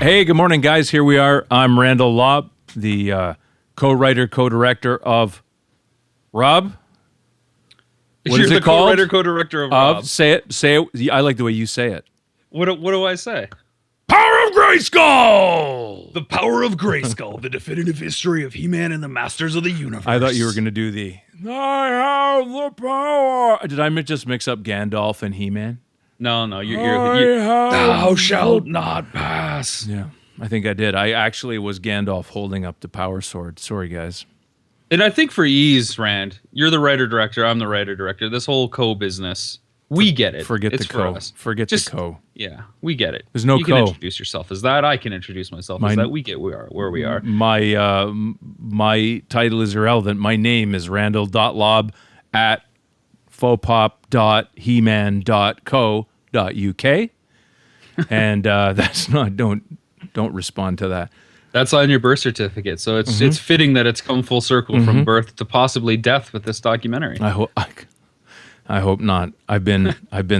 Hey, good morning, guys. Here we are. I'm Randall Lobb, the co-writer, co-director of Rob. What is it called? Co-writer, co-director of Rob. Say it. I like the way you say it. What do I say? Power of Grayskull! The power of Grayskull, the definitive history of He-Man and the Masters of the Universe. I thought you were going to do the I have the power. Did I just mix up Gandalf and He-Man? No, you're thou shalt not pass. Yeah, I think I did. I actually was Gandalf holding up the power sword. Sorry, guys. And I think for ease, Rand, you're the writer-director, I'm the writer-director. This whole co-business, we get it. Forget it's the co. Us. Forget the co. Yeah, we get it. There's no you co. You can introduce yourself as that. I can introduce myself as that. We get where we are. My title is irrelevant. My name is Randall.Lobb at fauxpop.heman.co.uk. And that's not, don't respond to that. That's on your birth certificate. So it's fitting that it's come full circle from birth to possibly death with this documentary. I hope not. I've been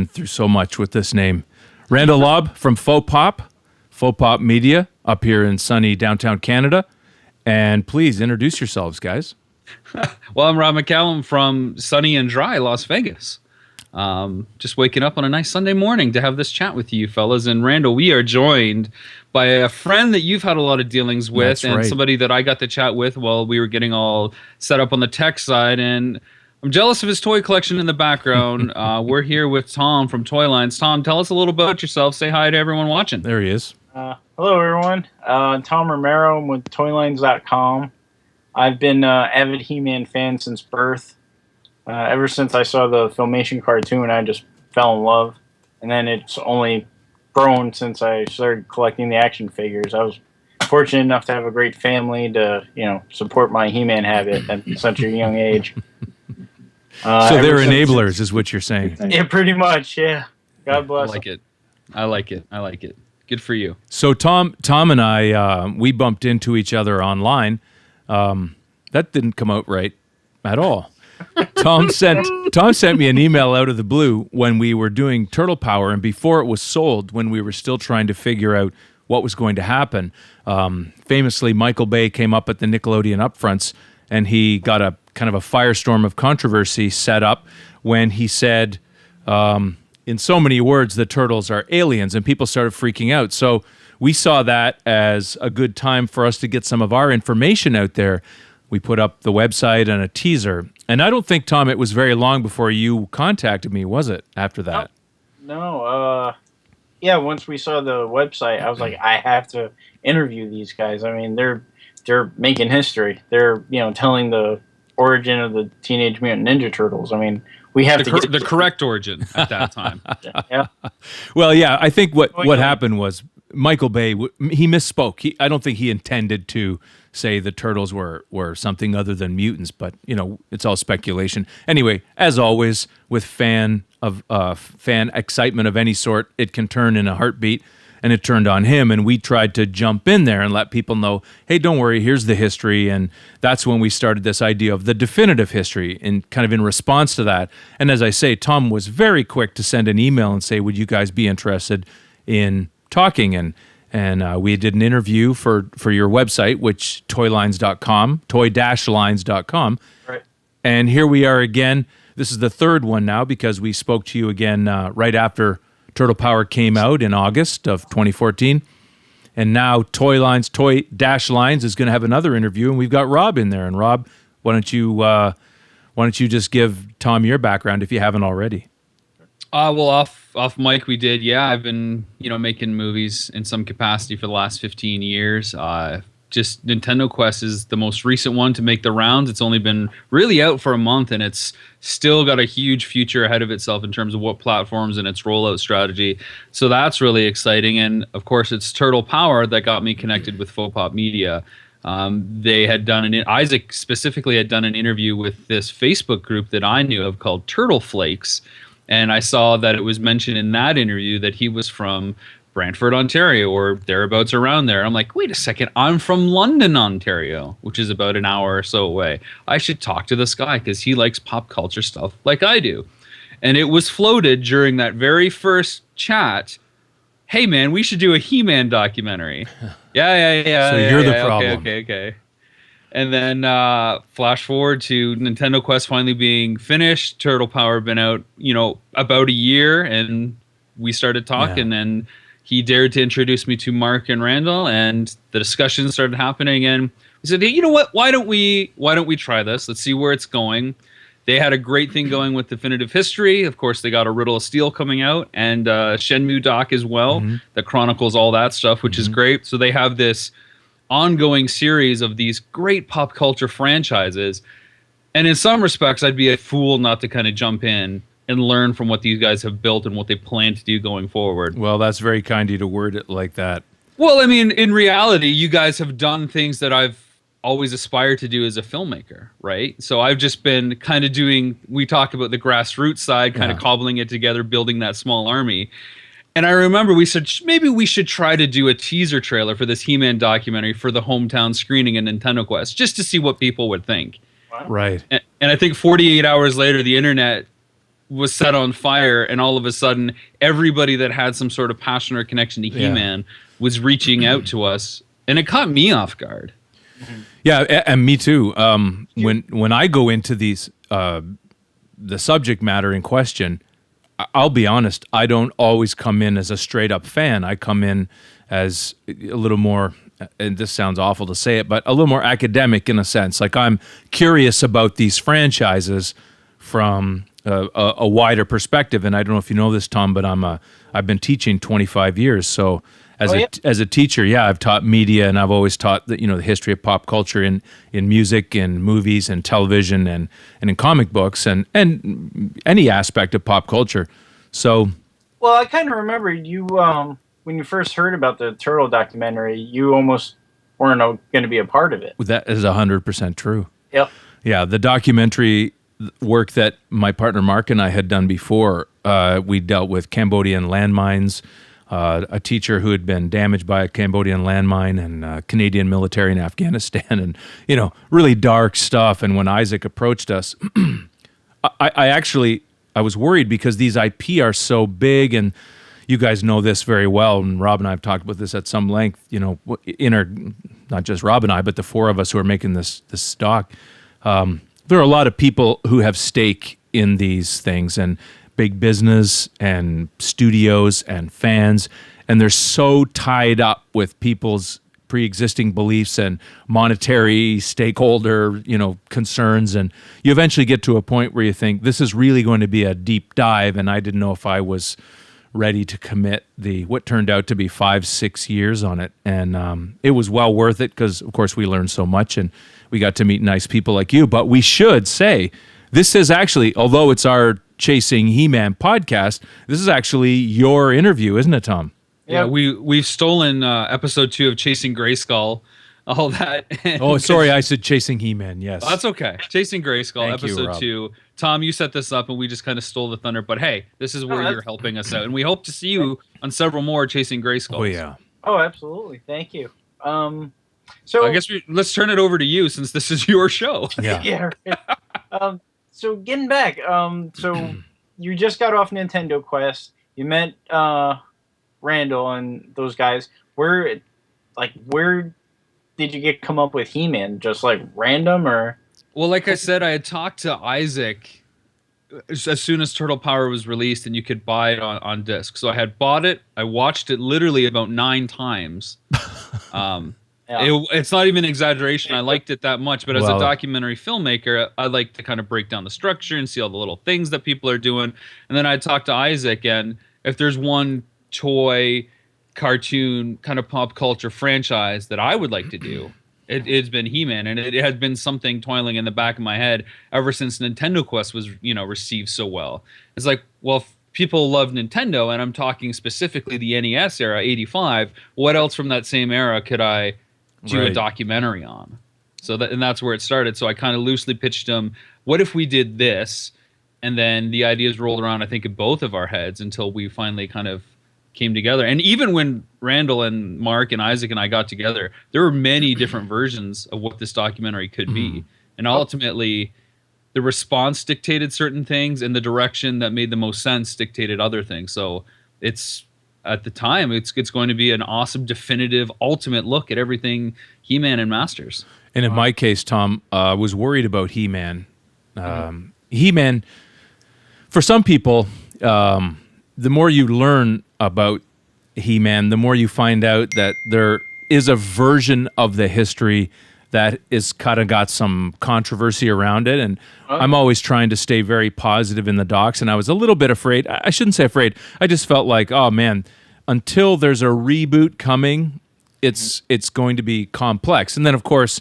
through so much with this name. Randall Lobb from Faux Pop Media up here in sunny downtown Canada. And please introduce yourselves, guys. Well, I'm Rob McCallum from sunny and dry Las Vegas. Just waking up on a nice Sunday morning to have this chat with you fellas. And Randall, we are joined by a friend that you've had a lot of dealings with. That's and right. Somebody that I got to chat with while we were getting all set up on the tech side. And I'm jealous of his toy collection in the background. We're here with Tom from Toy Lines. Tom, tell us a little about yourself. Say hi to everyone watching. There he is. Hello, everyone. Tom Romero. I'm with ToyLines.com. I've been an avid He-Man fan since birth. Ever since I saw the Filmation cartoon, I just fell in love. And then it's only grown since I started collecting the action figures. I was fortunate enough to have a great family to, support my He-Man habit at such a young age. So they're enablers, is what you're saying. Yeah, pretty much. Yeah. God bless. I like it. Good for you. So Tom and I, we bumped into each other online. That didn't come out right at all. Tom sent me an email out of the blue when we were doing Turtle Power, and before it was sold, when we were still trying to figure out what was going to happen. Famously, Michael Bay came up at the Nickelodeon upfronts, and he got a kind of a firestorm of controversy set up when he said, in so many words, the turtles are aliens, and people started freaking out. So we saw that as a good time for us to get some of our information out there. We put up the website and a teaser. And I don't think, Tom, it was very long before you contacted me, was it, after that? No. Yeah, once we saw the website, I was like, I have to interview these guys. I mean, they're making history. They're, telling the origin of the Teenage Mutant Ninja Turtles. I mean, we have the correct origin at that time. Yeah. Well, yeah, I think what happened was Michael Bay, he misspoke. I don't think he intended to say the turtles were something other than mutants, but it's all speculation. Anyway, as always, with fan excitement of any sort, it can turn in a heartbeat, and it turned on him, and we tried to jump in there and let people know, hey, don't worry, here's the history, and that's when we started this idea of the definitive history, and kind of in response to that. And as I say, Tom was very quick to send an email and say, would you guys be interested in talking? And we did an interview for your website, which toylines.com, toy-lines.com. Right. And here we are again. This is the third one now because we spoke to you again right after Turtle Power came out in August of 2014. And now Toy-Lines is going to have another interview, and we've got Rob in there. And Rob, why don't you just give Tom your background if you haven't already? Well, off mic we did. Yeah, I've been making movies in some capacity for the last 15 years. Just Nintendo Quest is the most recent one to make the rounds. It's only been really out for a month, and it's still got a huge future ahead of itself in terms of what platforms and its rollout strategy. So that's really exciting. And of course, it's Turtle Power that got me connected with Faux Pop Media. They had done Isaac specifically had done an interview with this Facebook group that I knew of called Turtle Flakes. And I saw that it was mentioned in that interview that he was from Brantford, Ontario, or thereabouts around there. I'm like, wait a second, I'm from London, Ontario, which is about an hour or so away. I should talk to this guy because he likes pop culture stuff like I do. And it was floated during that very first chat hey man, we should do a He-Man documentary. Yeah. So you're the problem. Okay. And then flash forward to Nintendo Quest finally being finished, Turtle Power been out, about a year, and we started talking, and he dared to introduce me to Mark and Randall, and the discussion started happening, and we said, hey, you know what? Why don't we try this? Let's see where it's going. They had a great thing going with Definitive History. Of course, they got a Riddle of Steel coming out, and Shenmue doc as well that chronicles all that stuff, which is great. So they have this ongoing series of these great pop culture franchises. And in some respects, I'd be a fool not to kind of jump in and learn from what these guys have built and what they plan to do going forward. Well, that's very kind of you to word it like that. Well, I mean, in reality, you guys have done things that I've always aspired to do as a filmmaker, right? So I've just been kind of doing, we talk about the grassroots side, kind of cobbling it together, building that small army. And I remember we said, maybe we should try to do a teaser trailer for this He-Man documentary for the hometown screening in Nintendo Quest, just to see what people would think. Right. And I think 48 hours later, the internet was set on fire, and all of a sudden, everybody that had some sort of passion or connection to He-Man was reaching out to us, and it caught me off guard. Yeah, and me too. When I go into these, the subject matter in question, I'll be honest, I don't always come in as a straight up fan. I come in as a little more, and this sounds awful to say it, but a little more academic in a sense. Like, I'm curious about these franchises from a wider perspective. And I don't know if you know this, Tom, but I've been teaching 25 years. So as a teacher, I've taught media, and I've always taught the history of pop culture in music and movies and television and in comic books and any aspect of pop culture. So, well, I kind of remember you when you first heard about the Turtle documentary, you almost weren't going to be a part of it. That is 100% true. Yep. Yeah, the documentary work that my partner Mark and I had done before, we dealt with Cambodian landmines. A teacher who had been damaged by a Cambodian landmine, and Canadian military in Afghanistan, and really dark stuff. And when Isaac approached us, I was worried because these IP are so big, and you guys know this very well. And Rob and I have talked about this at some length. Not just Rob and I, but the four of us who are making this doc. There are a lot of people who have stake in these things, and big business and studios and fans, and they're so tied up with people's pre-existing beliefs and monetary stakeholder, concerns, and you eventually get to a point where you think this is really going to be a deep dive, and I didn't know if I was ready to commit what turned out to be 5-6 years on it, and it was well worth it because, of course, we learned so much and we got to meet nice people like you. But we should say this is actually, although it's our Chasing He-Man podcast, this is actually your interview, isn't it, Tom? Yeah, we've stolen episode 2 of Chasing Grayskull, all that. Oh, sorry, I said Chasing He-Man. Yes, that's okay. Chasing Grayskull, Thank episode you, 2. Tom, you set this up, and we just kind of stole the thunder. But hey, this is where you're helping us out, and we hope to see you on several more Chasing Grayskulls. Oh yeah. Oh, absolutely. Thank you. So I guess let's turn it over to you since this is your show. Yeah. Yeah. Right. So getting back, so you just got off Nintendo Quest. You met Randall and those guys. Where did you come up with He-Man? Just like random, or? Well, like I said, I had talked to Isaac as soon as Turtle Power was released, and you could buy it on disc. So I had bought it. I watched it literally about 9 times. It's not even an exaggeration. I liked it that much. But as a documentary filmmaker, I like to kind of break down the structure and see all the little things that people are doing. And then I talked to Isaac, and if there's one toy, cartoon, kind of pop culture franchise that I would like to do, it's been He-Man. And it has been something toiling in the back of my head ever since Nintendo Quest was, received so well. It's like, well, if people love Nintendo, and I'm talking specifically the NES era, 85, what else from that same era could I do a documentary on? So that's where it started. So I kind of loosely pitched him, what if we did this? And then the ideas rolled around, I think, in both of our heads until we finally kind of came together. And even when Randall and Mark and Isaac and I got together, there were many different versions of what this documentary could be. And ultimately, the response dictated certain things, and the direction that made the most sense dictated other things. So it's at the time, it's going to be an awesome, definitive, ultimate look at everything He-Man and Masters. And in my case, Tom, I was worried about He-Man. He-Man, for some people, the more you learn about He-Man, the more you find out that there is a version of the history that is kind of got some controversy around it. And I'm always trying to stay very positive in the docs. And I was a little bit afraid. I shouldn't say afraid. I just felt like, oh man, until there's a reboot coming, it's going to be complex. And then of course,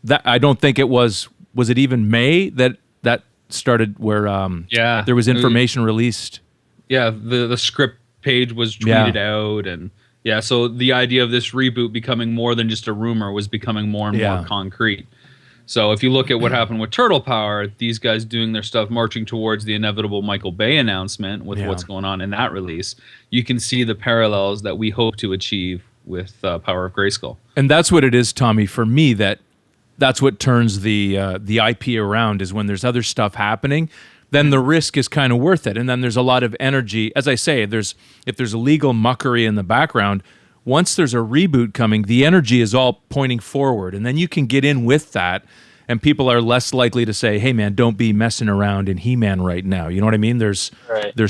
that I don't think it was it even May that started where there was information released. Yeah, the script page was tweeted out, and so the idea of this reboot becoming more than just a rumor was becoming more and more concrete. So if you look at what happened with Turtle Power, these guys doing their stuff, marching towards the inevitable Michael Bay announcement with what's going on in that release, you can see the parallels that we hope to achieve with Power of Grayskull. And that's what it is, Tommy, for me, that's what turns the IP around, is when there's other stuff happening, then the risk is kind of worth it. And then there's a lot of energy. As I say, if there's a legal muckery in the background, once there's a reboot coming, the energy is all pointing forward. And then you can get in with that, and people are less likely to say, hey, man, don't be messing around in He-Man right now. You know what I mean? There's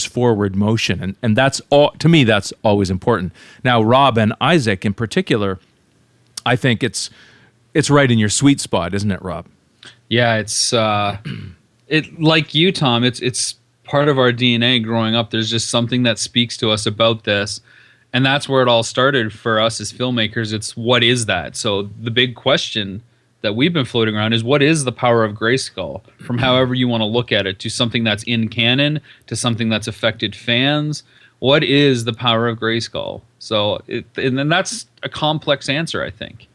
forward motion. And that's all, to me, that's always important. Now, Rob and Isaac in particular, I think it's right in your sweet spot, isn't it, Rob? Yeah, it's like you, Tom. It's part of our DNA growing up. There's just something that speaks to us about this, and that's where it all started for us as filmmakers. It's what is that? So the big question that we've been floating around is, what is the power of Grayskull? From however you want to look at it, to something that's in canon, to something that's affected fans. What is the power of Grayskull? So, and then that's a complex answer, I think.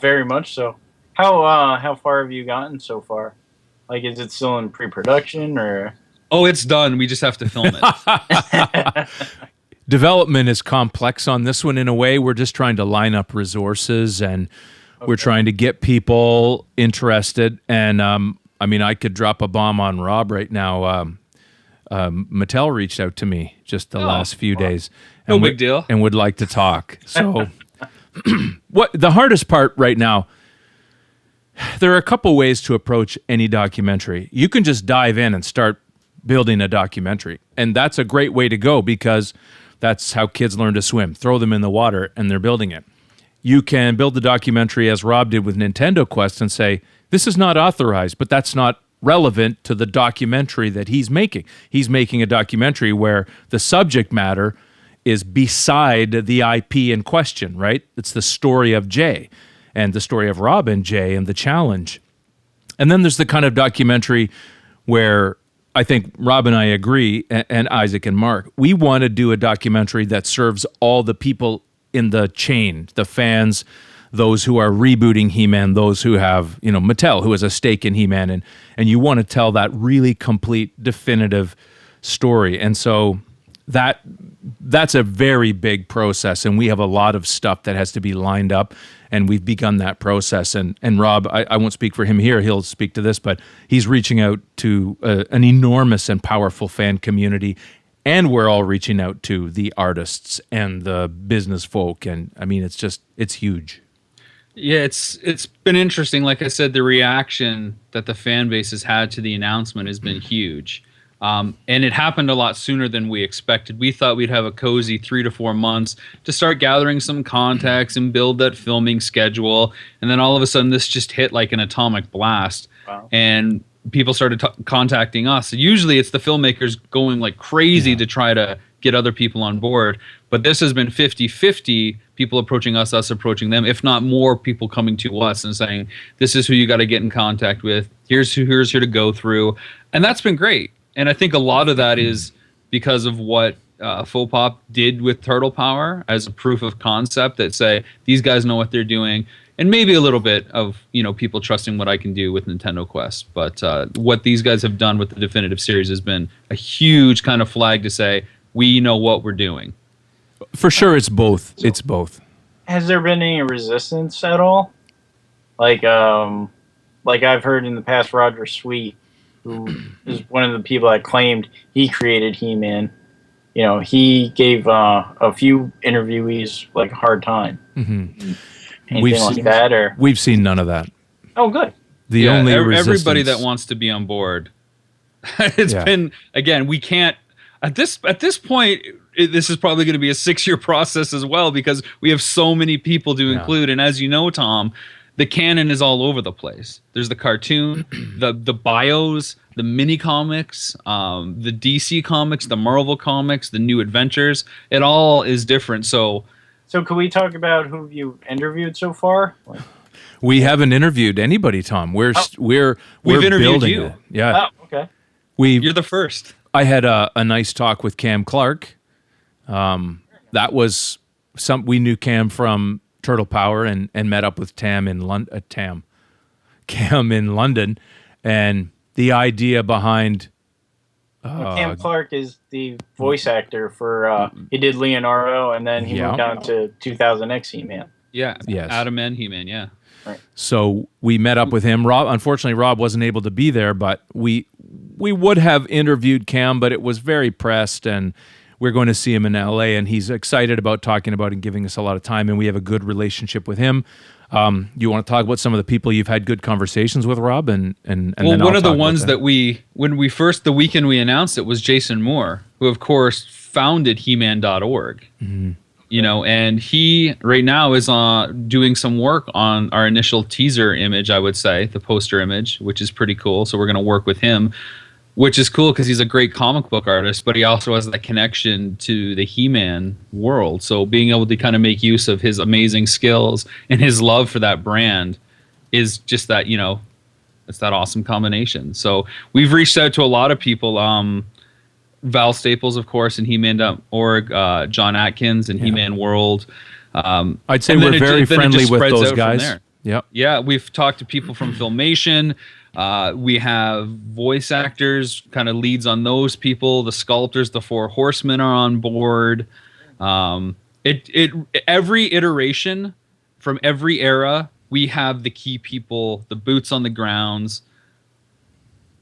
Very much so. How far have you gotten so far? Like, is it still in pre-production, or? Oh, it's done. We just have to film it. Development is complex on this one in a way. We're just trying to line up resources, and we're trying to get people interested. And I mean, I could drop a bomb on Rob right now. Mattel reached out to me just the last few days. No big deal. And would like to talk. So what the hardest part right now, there are a couple ways to approach any documentary. You can just dive in and start building a documentary. And that's a great way to go, because that's how kids learn to swim. Throw them in the water and they're building it. You can build the documentary as Rob did with Nintendo Quest and say, this is not authorized, but that's not relevant to the documentary that he's making. He's making a documentary where the subject matter is beside the IP in question, right? It's the story of Jay and the story of Rob and Jay and the challenge. And then there's the kind of documentary where I think Rob and I agree, and Isaac and Mark, we want to do a documentary that serves all the people in the chain, the fans, those who are rebooting He-Man, those who have, Mattel, who has a stake in He-Man, and you want to tell that really complete, definitive story. And so that's a very big process, and we have a lot of stuff that has to be lined up, and we've begun that process. And Rob, I won't speak for him here, he'll speak to this, but he's reaching out to an enormous and powerful fan community, and we're all reaching out to the artists and the business folk, and I mean, it's huge. Yeah, it's been interesting. Like I said, the reaction that the fan base has had to the announcement has been huge. And it happened a lot sooner than we expected. We thought we'd have a cozy 3 to 4 months to start gathering some contacts and build that filming schedule. And then all of a sudden, this just hit like an atomic blast. Wow. And people started contacting us. Usually it's the filmmakers going like crazy to try to get other people on board. But this has been 50-50, people approaching us approaching them, if not more people coming to us and saying, this is who you got to get in contact with. Here's who to go through. And that's been great. And I think a lot of that is because of what Faux Pop did with Turtle Power as a proof of concept that say, these guys know what they're doing. And maybe a little bit of, people trusting what I can do with Nintendo Quest. But what these guys have done with the definitive series has been a huge kind of flag to say, we know what we're doing. For sure, it's both. It's both. Has there been any resistance at all? Like I've heard in the past, Roger Sweet, who is one of the people that claimed he created He-Man, he gave a few interviewees like a hard time. Mm-hmm. Anything like that, or we've seen none of that. oh, good. The only everybody that wants to be on board. It's been, again, we can't at this point. This is probably going to be a 6-year process as well, because we have so many people to include. And as you know, Tom, the canon is all over the place. There's the cartoon, the bios, the mini comics, the DC comics, the Marvel comics, the new adventures. It all is different. So can we talk about who you interviewed so far? We haven't interviewed anybody, Tom. We've interviewed building you. it. Yeah. Oh, okay. You're the first. I had a nice talk with Cam Clark. That was we knew Cam from Turtle Power and met up with Cam in London, and the idea behind Cam Clark is the voice actor for he did Leonardo, and then he moved on to 2000X He-Man. Yeah, yes. Adam and He-Man, yeah. Right. So we met up with him. Unfortunately, Rob wasn't able to be there, but we would have interviewed Cam, but it was very pressed, and we're going to see him in LA, and he's excited about talking about and giving us a lot of time, and we have a good relationship with him. You want to talk about some of the people you've had good conversations with, Rob? And then one of the ones that the weekend we announced it was Jason Moore, who of course founded He-Man.org. Mm-hmm. And he right now is doing some work on our initial teaser image, I would say, the poster image, which is pretty cool. So we're going to work with him, which is cool because he's a great comic book artist, but he also has that connection to the He-Man world. So being able to kind of make use of his amazing skills and his love for that brand is just that, it's that awesome combination. So we've reached out to a lot of people. Val Staples, of course, in He-Man.org, John Atkins in He-Man World. I'd say we're very friendly with those guys. Yep. Yeah, we've talked to people from Filmation. We have voice actors, kind of leads on those people. The sculptors, the Four Horsemen are on board. Every iteration from every era, we have the key people, the boots on the grounds.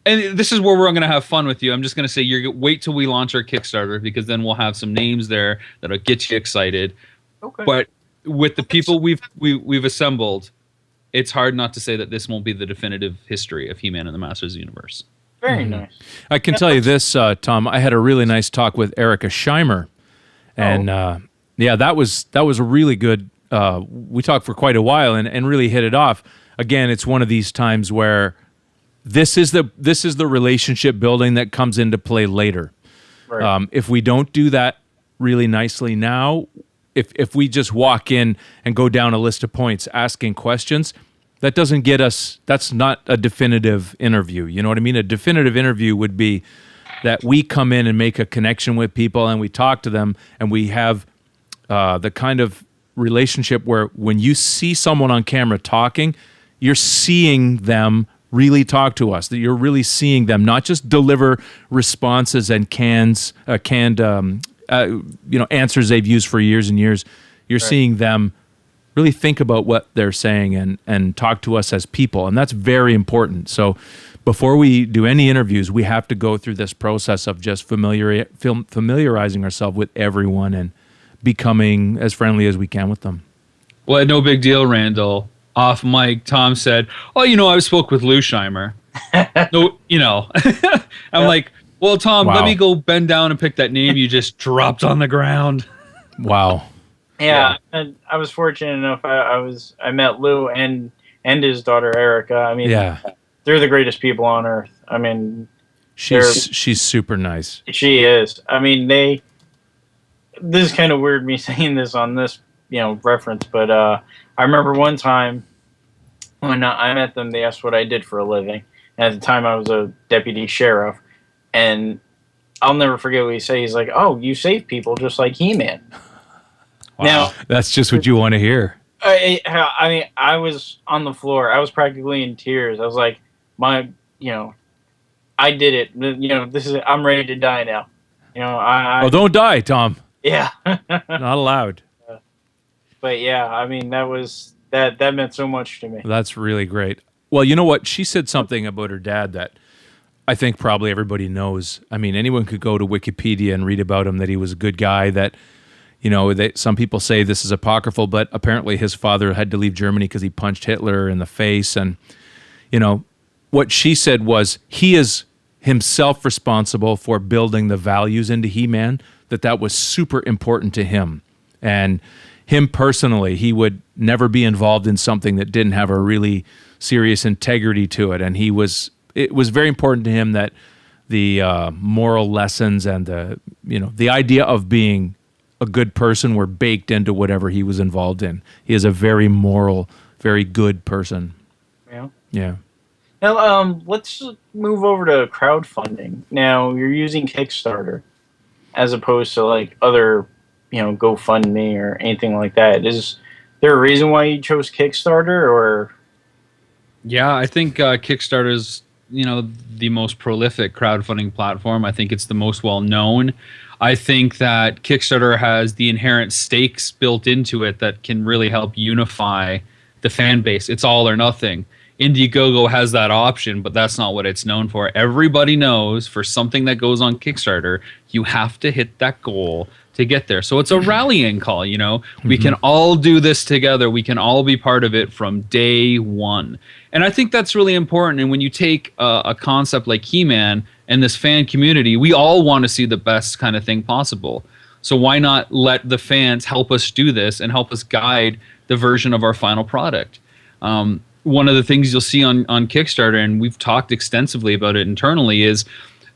And this is where we're going to have fun with you. I'm just going to say, wait till we launch our Kickstarter, because then we'll have some names there that'll get you excited. Okay. But with the people we've assembled, it's hard not to say that this won't be the definitive history of He-Man and the Masters of the Universe. Very nice. I can tell you this, Tom. I had a really nice talk with Erica Schimer, and that was a really good. We talked for quite a while and really hit it off. Again, it's one of these times where this is the relationship building that comes into play later. Right. If we don't do that really nicely now, if we just walk in and go down a list of points asking questions, that doesn't get us. That's not a definitive interview. You know what I mean? A definitive interview would be that we come in and make a connection with people and we talk to them and we have the kind of relationship where when you see someone on camera talking, you're seeing them really talk to us, that you're really seeing them not just deliver responses and canned answers they've used for years and years. You're seeing them really think about what they're saying and talk to us as people, and that's very important. So before we do any interviews, we have to go through this process of just familiarizing ourselves with everyone and becoming as friendly as we can with them. Well, no big deal, Randall. Off mic, Tom said, I spoke with Lou Schimer. I'm like, well, Tom, let me go bend down and pick that name you just dropped on the ground. Wow. Yeah, and I was fortunate enough. I met Lou and his daughter Erica. I mean, they're the greatest people on earth. I mean, she's super nice. She is. I mean, this is kind of weird me saying this on this reference, but I remember one time when I met them, they asked what I did for a living. And at the time, I was a deputy sheriff, and I'll never forget what he said. He's like, "Oh, you save people just like He-Man." Wow. Now, that's just what you want to hear. I mean, I was on the floor. I was practically in tears. I was like, I did it. This is it. I'm ready to die now. Don't die, Tom. Yeah. Not allowed. But yeah, I mean, that meant so much to me. That's really great. Well, you know what? She said something about her dad that I think probably everybody knows. I mean, anyone could go to Wikipedia and read about him, that he was a good guy, that, some people say this is apocryphal, but apparently his father had to leave Germany because he punched Hitler in the face. And, what she said was he is himself responsible for building the values into He-Man, that was super important to him. And him personally, he would never be involved in something that didn't have a really serious integrity to it. And it was very important to him that the moral lessons and the idea of being a good person were baked into whatever he was involved in. He is a very moral, very good person. Yeah. Yeah. Now, let's move over to crowdfunding. Now, you're using Kickstarter as opposed to like other, GoFundMe or anything like that. Is there a reason why you chose Kickstarter, or? Yeah, I think Kickstarter is, the most prolific crowdfunding platform. I think it's the most well known. I think that Kickstarter has the inherent stakes built into it that can really help unify the fan base. It's all or nothing. Indiegogo has that option, but that's not what it's known for. Everybody knows for something that goes on Kickstarter, you have to hit that goal to get there. So it's a rallying call, We can all do this together. We can all be part of it from day one. And I think that's really important. And when you take a concept like He-Man and this fan community, we all want to see the best kind of thing possible. So why not let the fans help us do this and help us guide the version of our final product? One of the things you'll see on Kickstarter, and we've talked extensively about it internally, is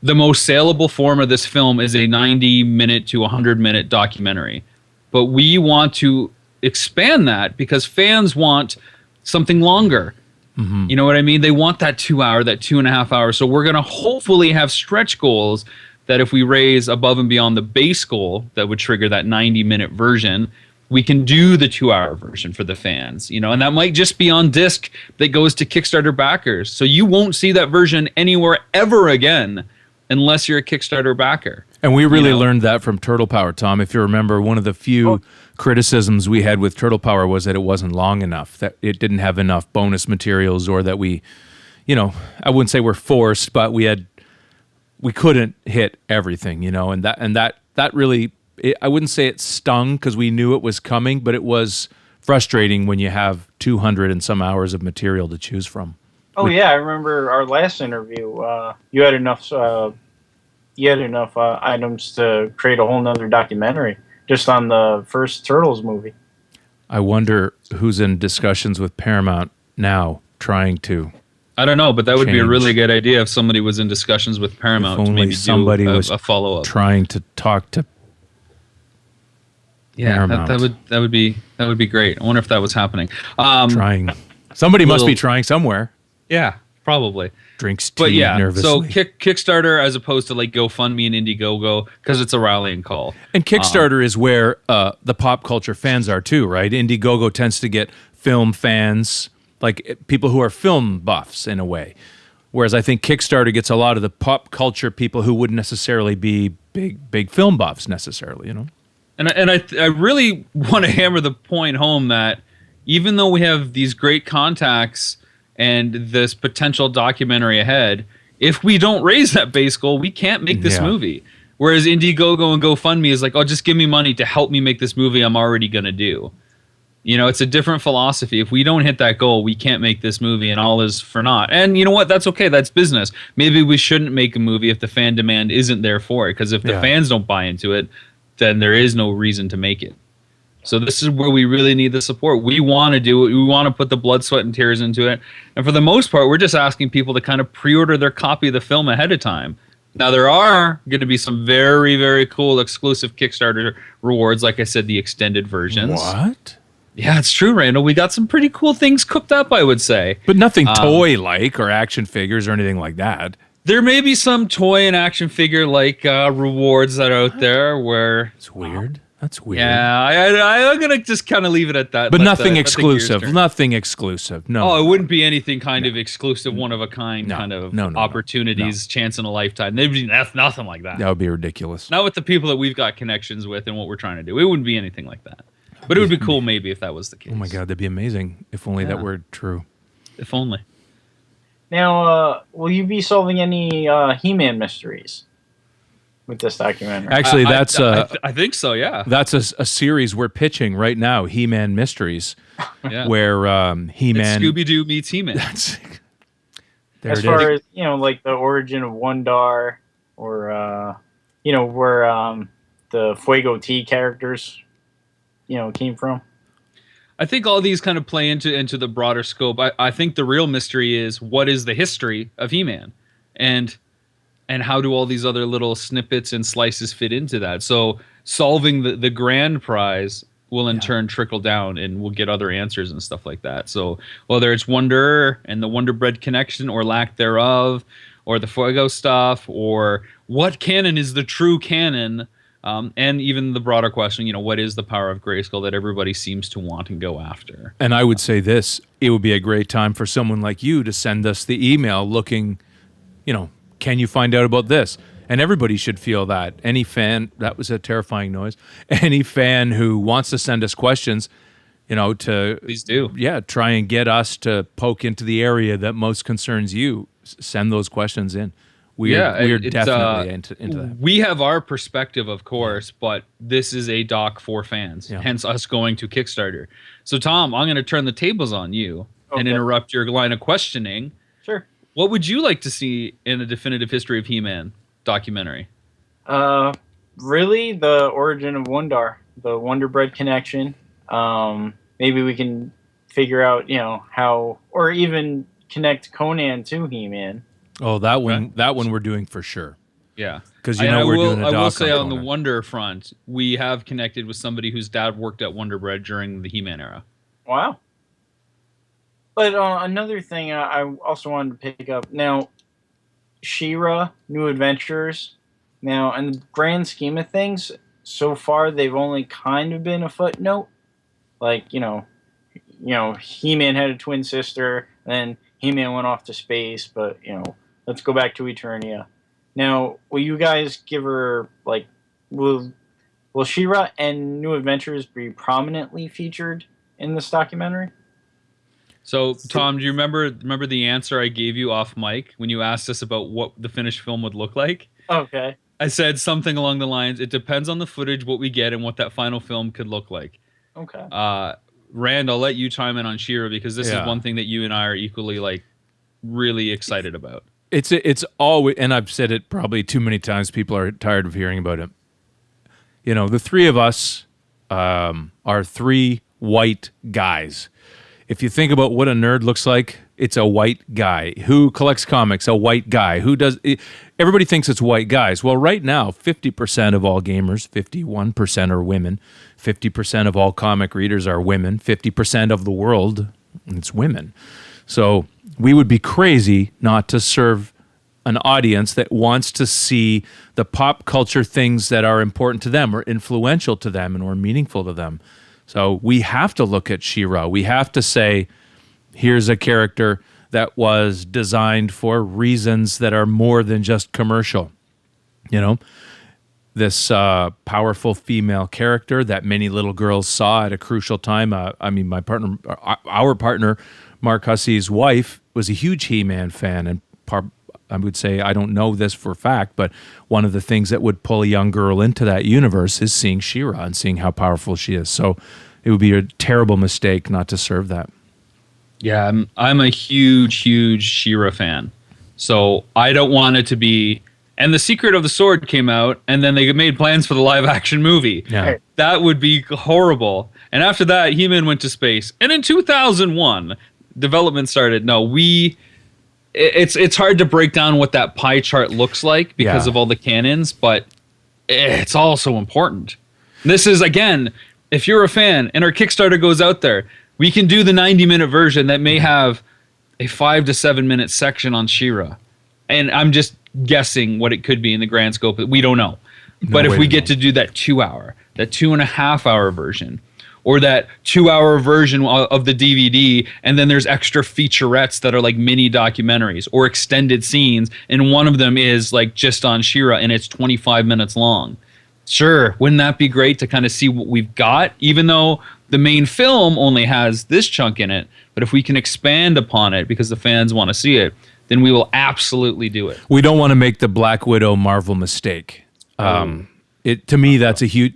the most saleable form of this film is a 90-minute to 100-minute documentary. But we want to expand that because fans want something longer. Mm-hmm. You know what I mean? They want that 2 hour, that 2.5 hours. So we're going to hopefully have stretch goals that if we raise above and beyond the base goal that would trigger that 90-minute version, we can do the 2 hour version for the fans, and that might just be on disc that goes to Kickstarter backers. So you won't see that version anywhere ever again unless you're a Kickstarter backer. And we really learned that from Turtle Power, Tom. If you remember, one of the few criticisms we had with Turtle Power was that it wasn't long enough, that it didn't have enough bonus materials, or that we, I wouldn't say we're forced, but we couldn't hit everything, and that really, I wouldn't say it stung because we knew it was coming, but it was frustrating when you have 200 and some hours of material to choose from. Oh yeah, I remember our last interview. You had enough items to create a whole nother documentary just on the first Turtles movie. I wonder who's in discussions with Paramount now, trying to. I don't know, but that would be a really good idea if somebody was in discussions with Paramount to maybe somebody do was a follow-up. Trying to talk to. Yeah, that would be great. I wonder if that was happening. Trying. Somebody must be trying somewhere. Yeah, probably. Drinks tea nervously. So Kickstarter as opposed to like GoFundMe and Indiegogo, because it's a rallying call. And Kickstarter is where the pop culture fans are too, right? Indiegogo tends to get film fans, like people who are film buffs in a way. Whereas I think Kickstarter gets a lot of the pop culture people who wouldn't necessarily be big film buffs necessarily, And I really want to hammer the point home that even though we have these great contacts and this potential documentary ahead, if we don't raise that base goal, we can't make this movie. Whereas Indiegogo and GoFundMe is like, oh, just give me money to help me make this movie I'm already going to do. It's a different philosophy. If we don't hit that goal, we can't make this movie, and all is for naught. And you know what? That's okay. That's business. Maybe we shouldn't make a movie if the fan demand isn't there for it, because if the fans don't buy into it, then there is no reason to make it. So this is where we really need the support. We want to do it. We want to put the blood, sweat, and tears into it. And for the most part, we're just asking people to kind of pre-order their copy of the film ahead of time. Now, there are going to be some very, very cool exclusive Kickstarter rewards. Like I said, the extended versions. What? Yeah, it's true, Randall. We got some pretty cool things cooked up, I would say. But nothing toy-like or action figures or anything like that. There may be some toy and action figure-like rewards that are out there where... It's weird. That's weird. Yeah, I'm going to just kind of leave it at that. But nothing exclusive. Nothing exclusive. No. Oh, it wouldn't be anything kind of exclusive, one-of-a-kind opportunities, chance in a lifetime. That's nothing like that. That would be ridiculous. Not with the people that we've got connections with and what we're trying to do. It wouldn't be anything like that. But it would be cool maybe if that was the case. Oh my God, that'd be amazing if only that were true. If only. Now, will you be solving any He-Man mysteries with this documentary? Actually, I think so. Yeah. that's a series we're pitching right now, He-Man Mysteries, Yeah. where He-Man. Scooby Doo meets He-Man. There As it far is. as, like the origin of Wondar, or, where the Fuego T characters, came from. I think all these kind of play into the broader scope. I think the real mystery is what is the history of He-Man, and how do all these other little snippets and slices fit into that? So solving the grand prize will in turn trickle down, and we'll get other answers and stuff like that. So whether it's Wonder and the Wonder Bread connection or lack thereof, or the Fuego stuff, or what canon is the true canon, and even the broader question, what is the power of Grayskull that everybody seems to want and go after? And I would say this, it would be a great time for someone like you to send us the email looking, can you find out about this? And everybody should feel that. Any fan, that was a terrifying noise. Any fan who wants to send us questions, to Please do. Yeah, try and get us to poke into the area that most concerns you. Send those questions in. We're definitely into that. We have our perspective, of course, but this is a doc for fans, hence us going to Kickstarter. So, Tom, I'm going to turn the tables on you and interrupt your line of questioning. Sure. What would you like to see in a definitive history of He-Man documentary? Really, the origin of Wondar, the Wonder Bread connection. Maybe we can figure out, how, or even connect Conan to He-Man. Oh, that one we're doing for sure. Yeah, because we're doing a doc. I will say on the Conan. Wonder front, we have connected with somebody whose dad worked at Wonder Bread during the He-Man era. Wow. But another thing I also wanted to pick up now, She-Ra, New Adventures. Now, in the grand scheme of things, so far they've only kind of been a footnote. Like, He-Man had a twin sister, and then He-Man went off to space, but, let's go back to Eternia. Now, will you guys give her, will She-Ra and New Adventures be prominently featured in this documentary? So, Tom, do you remember the answer I gave you off mic when you asked us about what the finished film would look like? Okay. I said something along the lines, it depends on the footage, what we get, and what that final film could look like. Okay. Rand, I'll let you chime in on She-Ra, because this is one thing that you and I are equally, really excited about. It's always, and I've said it probably too many times, people are tired of hearing about it. The three of us are three white guys. If you think about what a nerd looks like, it's a white guy who collects comics, a white guy who does. Everybody thinks it's white guys. Well, right now, 50% of all gamers, 51% are women, 50% of all comic readers are women, 50% of the world, it's women. So we would be crazy not to serve an audience that wants to see the pop culture things that are important to them or influential to them and or meaningful to them. So we have to look at She-Ra. We have to say, here's a character that was designed for reasons that are more than just commercial. This powerful female character that many little girls saw at a crucial time. My partner, our partner, Mark Hussey's wife, was a huge He-Man fan, and I would say, I don't know this for a fact, but one of the things that would pull a young girl into that universe is seeing She-Ra and seeing how powerful she is. So it would be a terrible mistake not to serve that. Yeah, I'm a huge She-Ra fan. So I don't want it to be... And The Secret of the Sword came out, and then they made plans for the live-action movie. Yeah. That would be horrible. And after that, He-Man went to space. And in 2001, development started. No, it's hard to break down what that pie chart looks like because of all the canons, but it's also important. This is, again, if you're a fan and our Kickstarter goes out there, we can do the 90-minute version that may have a 5 to 7 minute section on She-Ra. And I'm just guessing what it could be in the grand scope. We don't know. But if we get to do that 2 hour, that 2.5 hour version, or that 2 hour version of the DVD, and then there's extra featurettes that are like mini documentaries or extended scenes, and one of them is like just on She-Ra and it's 25 minutes long. Sure, wouldn't that be great to kind of see what we've got, even though the main film only has this chunk in it, but if we can expand upon it because the fans want to see it, then we will absolutely do it. We don't want to make the Black Widow Marvel mistake. To me, that's a huge.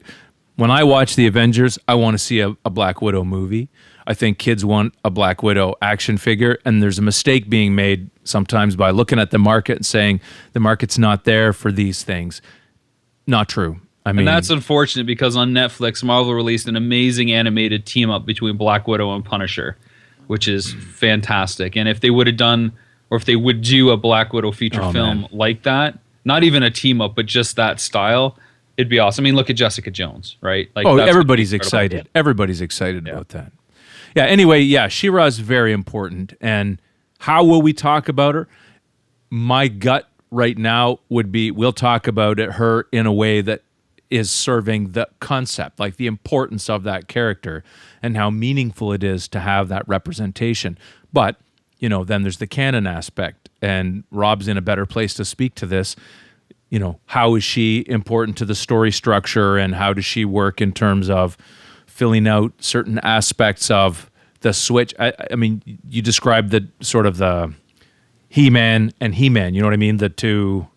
When I watch the Avengers, I want to see a Black Widow movie. I think kids want a Black Widow action figure, and there's a mistake being made sometimes by looking at the market and saying the market's not there for these things. Not true. And that's unfortunate because on Netflix, Marvel released an amazing animated team up between Black Widow and Punisher, which is fantastic. And if they would have done, or if they would do a Black Widow feature film like that, not even a team up, but just that style, it'd be awesome. I mean, look at Jessica Jones, right? Like, everybody's excited. Everybody's excited about that. Yeah. Anyway, She-Ra is very important. And how will we talk about her? My gut right now would be we'll talk about her in a way that is serving the concept, like the importance of that character and how meaningful it is to have that representation. But, then there's the canon aspect, and Rob's in a better place to speak to this. How is she important to the story structure, and how does she work in terms of filling out certain aspects of the switch? I mean, you described the sort of the He-Man and He-Man, you know what I mean? The two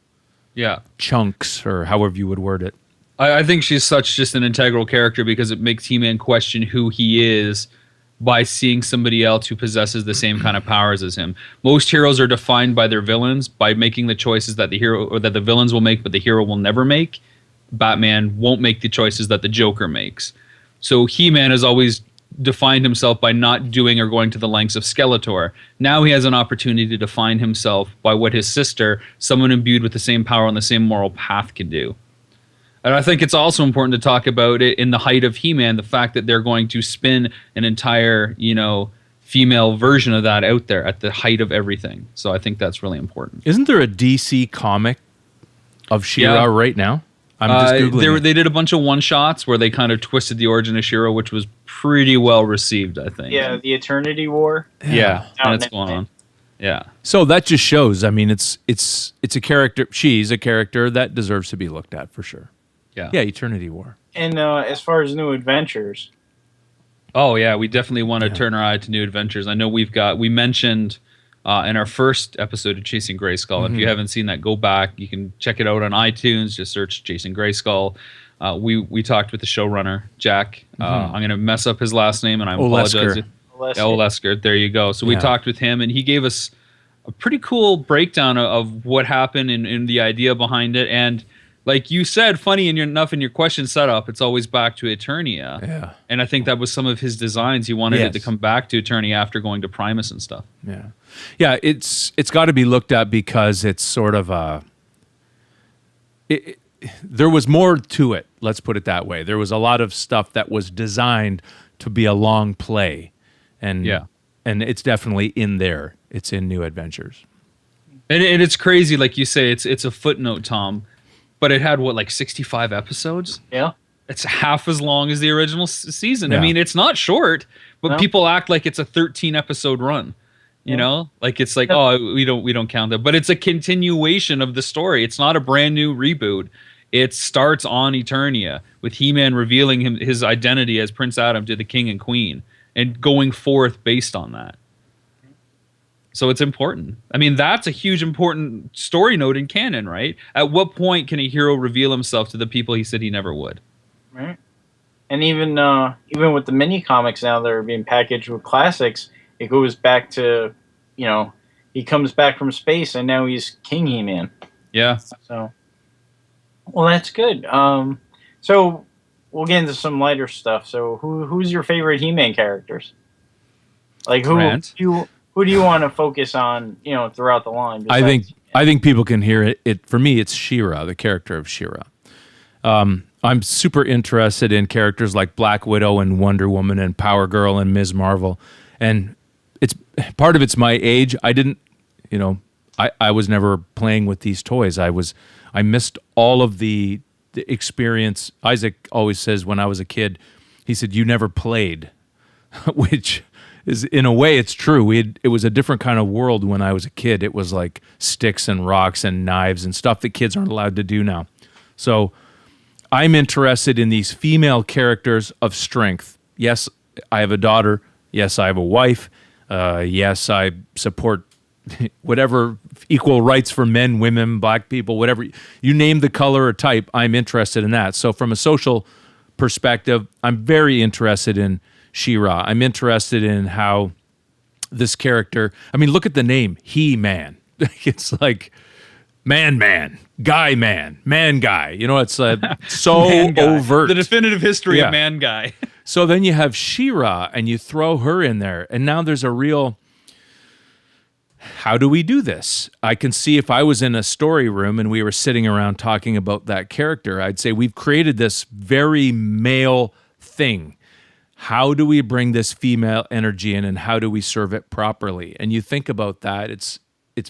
chunks, or however you would word it. I think she's just an integral character because it makes He-Man question who he is by seeing somebody else who possesses the same kind of powers as him. Most heroes are defined by their villains, by making the choices that the hero or that the villains will make, but the hero will never make. Batman won't make the choices that the Joker makes. So He-Man has always defined himself by not doing or going to the lengths of Skeletor. Now he has an opportunity to define himself by what his sister, someone imbued with the same power on the same moral path, can do. And I think it's also important to talk about it in the height of He-Man, the fact that they're going to spin an entire, female version of that out there at the height of everything. So I think that's really important. Isn't there a DC comic of She-Ra right now? I'm just Googling They did a bunch of one-shots where they kind of twisted the origin of She-Ra, which was pretty well received, I think. Yeah, the Eternity War. Yeah, and it's going on. Yeah. So that just shows, I mean, it's a character, she's a character that deserves to be looked at for sure. Yeah, Eternity War. And as far as New Adventures. Oh, yeah, we definitely want to turn our eye to New Adventures. I know we mentioned in our first episode of Chasing Grayskull. Mm-hmm. If you haven't seen that, go back. You can check it out on iTunes. Just search Chasing Grayskull. We talked with the showrunner, Jack. I'm going to mess up his last name, and I apologize. Olesker. There you go. So we talked with him, and he gave us a pretty cool breakdown of what happened and the idea behind it. And like you said, funny enough in your question setup, it's always back to Eternia. Yeah. And I think that was some of his designs. He wanted it to come back to Eternia after going to Primus and stuff. Yeah. Yeah, it's got to be looked at because it's sort of there was more to it, let's put it that way. There was a lot of stuff that was designed to be a long play. And it's definitely in there. It's in New Adventures. And it's crazy, like you say, it's a footnote, Tom. But it had, 65 episodes? Yeah. It's half as long as the original season. Yeah. I mean, it's not short, but people act like it's a 13-episode run. You know? Like, it's like, we don't count that. But it's a continuation of the story. It's not a brand new reboot. It starts on Eternia, with He-Man revealing his identity as Prince Adam to the King and Queen, and going forth based on that. So it's important. I mean, that's a huge important story note in canon, right? At what point can a hero reveal himself to the people he said he never would? Right. And even with the mini comics now that are being packaged with classics, it goes back to, he comes back from space and now he's King He-Man. Yeah. So, well, that's good. So we'll get into some lighter stuff. So who's your favorite He-Man characters? Like who do you want to focus on, throughout the line? I think people can hear it. For me, it's She-Ra, the character of She-Ra. I'm super interested in characters like Black Widow and Wonder Woman and Power Girl and Ms. Marvel. And it's part of it's my age. I didn't, I was never playing with these toys. I missed all of the experience. Isaac always says when I was a kid, he said, "You never played," which is, in a way, it's true. It was a different kind of world when I was a kid. It was like sticks and rocks and knives and stuff that kids aren't allowed to do now. So I'm interested in these female characters of strength. Yes, I have a daughter. Yes, I have a wife. Yes, I support whatever equal rights for men, women, black people, whatever. You name the color or type, I'm interested in that. So from a social perspective, I'm very interested in She-Ra. I'm interested in how this character, I mean, look at the name, He-Man. It's like man, guy, man, guy. You know, it's so overt. The definitive history of man guy. So then you have She-Ra and you throw her in there. And now there's a real, how do we do this? I can see if I was in a story room and we were sitting around talking about that character, I'd say we've created this very male thing. How do we bring this female energy in and how do we serve it properly? And you think about that, it's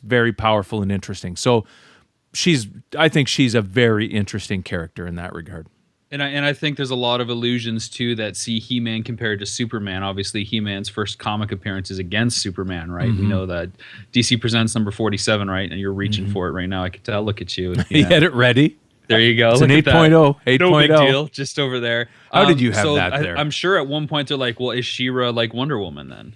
very powerful and interesting. So I think she's a very interesting character in that regard. And I think there's a lot of illusions too that see He-Man compared to Superman. Obviously, He-Man's first comic appearance is against Superman, right? We know that DC Presents number 47, right? And you're reaching for it right now. I can tell. Look at you. You had it ready. There you go. It's Look an 8.0. 8.0. No big deal. Just over there. How did you have that there? I'm sure at one point they're like, well, is She-Ra like Wonder Woman then?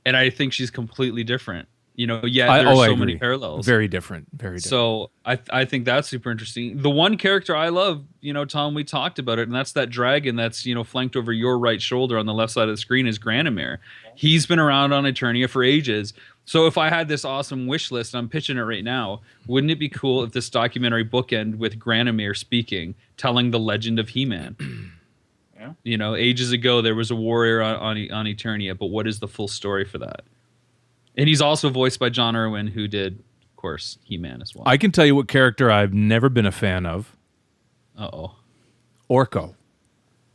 And I think she's completely different. You know, there's so many parallels. Very different. Very different. So I think that's super interesting. The one character I love, you know, Tom, we talked about it, and that's that dragon that's, you know, flanked over your right shoulder on the left side of the screen is Granomir. He's been around on Eternia for ages. So if I had this awesome wish list, and I'm pitching it right now, wouldn't it be cool if this documentary bookend with Granomir speaking, telling the legend of He-Man? Yeah. You know, ages ago there was a warrior on Eternia, but what is the full story for that? And he's also voiced by John Irwin, who did, of course, He-Man as well. I can tell you what character I've never been a fan of. Uh-oh. Orko.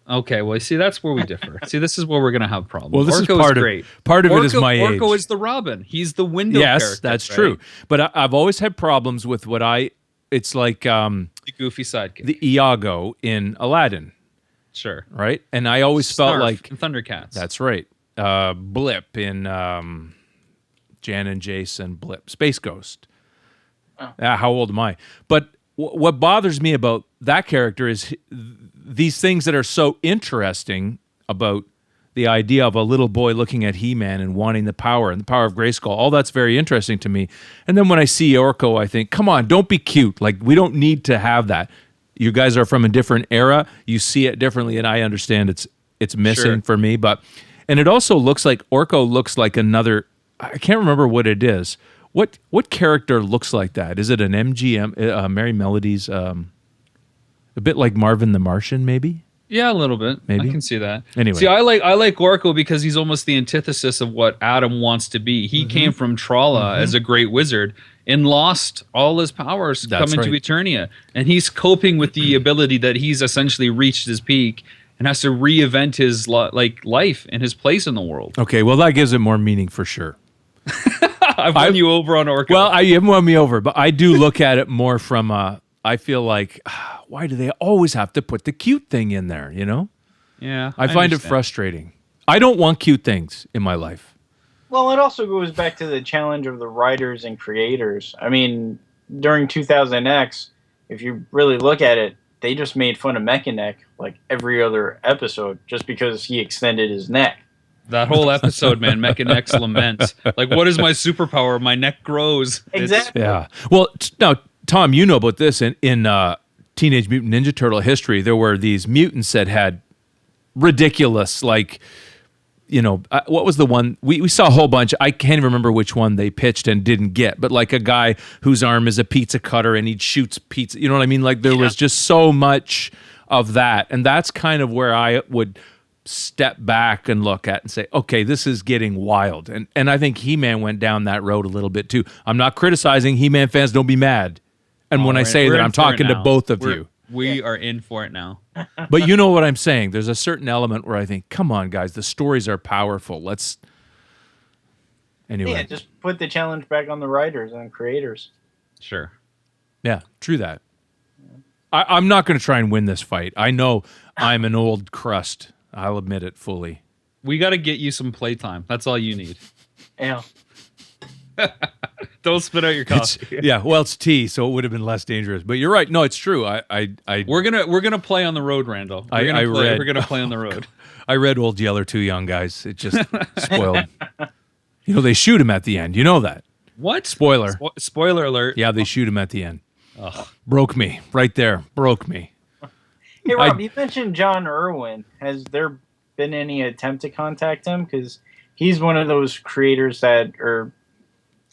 Okay, well, see, that's where we differ. See, this is where we're going to have problems. Well, this Orko is great. Part of it is my age. Orko is the Robin. He's the window character. Yes, that's true. But I've always had problems with it's like the goofy sidekick. The Iago in Aladdin. Sure. Right? And I always felt like... in Thundercats. That's right. Blip in Jan and Jason Blip. Space Ghost. Oh. How old am I? But what bothers me about that character is these things that are so interesting about the idea of a little boy looking at He-Man and wanting the power and the power of Grayskull. All that's very interesting to me. And then when I see Orko, I think, come on, don't be cute. Like, we don't need to have that. You guys are from a different era. You see it differently, and I understand it's missing for me. And it also looks like Orko looks like another. I can't remember what it is. What character looks like that? Is it an MGM, Merry Melodies, a bit like Marvin the Martian, maybe? Yeah, a little bit. Maybe. I can see that. Anyway. See, I like Orko because he's almost the antithesis of what Adam wants to be. He came from Tralla as a great wizard and lost all his powers coming to Eternia. And he's coping with the ability that he's essentially reached his peak and has to reinvent his life and his place in the world. Okay, well, that gives it more meaning for sure. I've won you over on Orko. Well, you haven't won me over, but I do look at it more from I feel like, why do they always have to put the cute thing in there, you know? Yeah. I find it frustrating. I don't want cute things in my life. Well, it also goes back to the challenge of the writers and creators. I mean, during 2000X, if you really look at it, they just made fun of Mechanic like every other episode just because he extended his neck. That whole episode, man, Mechanec's lament. Like, what is my superpower? My neck grows. Exactly. Yeah. Well, now, Tom, you know about this. In Teenage Mutant Ninja Turtle history, there were these mutants that had ridiculous, like, you know, what was the one? We saw a whole bunch. I can't even remember which one they pitched and didn't get, but like a guy whose arm is a pizza cutter and he shoots pizza. You know what I mean? Like, there was just so much of that. And that's kind of where I would step back and look at and say, okay, this is getting wild. And I think He-Man went down that road a little bit too. I'm not criticizing He-Man fans. Don't be mad. And when I say that, I'm talking to both of you. We are in for it now. But you know what I'm saying. There's a certain element where I think, come on, guys, the stories are powerful. Anyway. Yeah, just put the challenge back on the writers and creators. Sure. Yeah, true that. I'm not going to try and win this fight. I know I'm an old crust. I'll admit it fully. We got to get you some playtime. That's all you need. Yeah. Don't spit out your coffee. Well, it's tea, so it would have been less dangerous. But you're right. No, it's true. We're gonna play on the road, Randall. We're gonna play on the road. I read Old Yeller Too Young, guys. It just spoiled. You know, they shoot him at the end. You know that. What? Spoiler. Spoiler alert. Yeah, they shoot him at the end. Ugh. Broke me right there. Broke me. Hey, Rob, you mentioned John Irwin. Has there been any attempt to contact him? Because he's one of those creators that are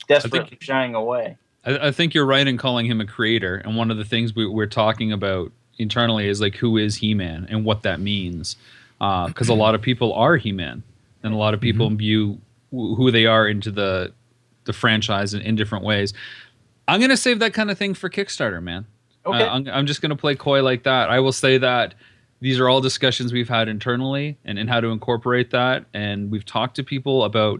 desperately shying away. I think you're right in calling him a creator. And one of the things we're talking about internally is like, who is He-Man and what that means. Because a lot of people are He-Man. And a lot of people view who they are into the franchise in different ways. I'm going to save that kind of thing for Kickstarter, man. Okay. I'm just going to play coy like that. I will say that these are all discussions we've had internally and how to incorporate that. And we've talked to people about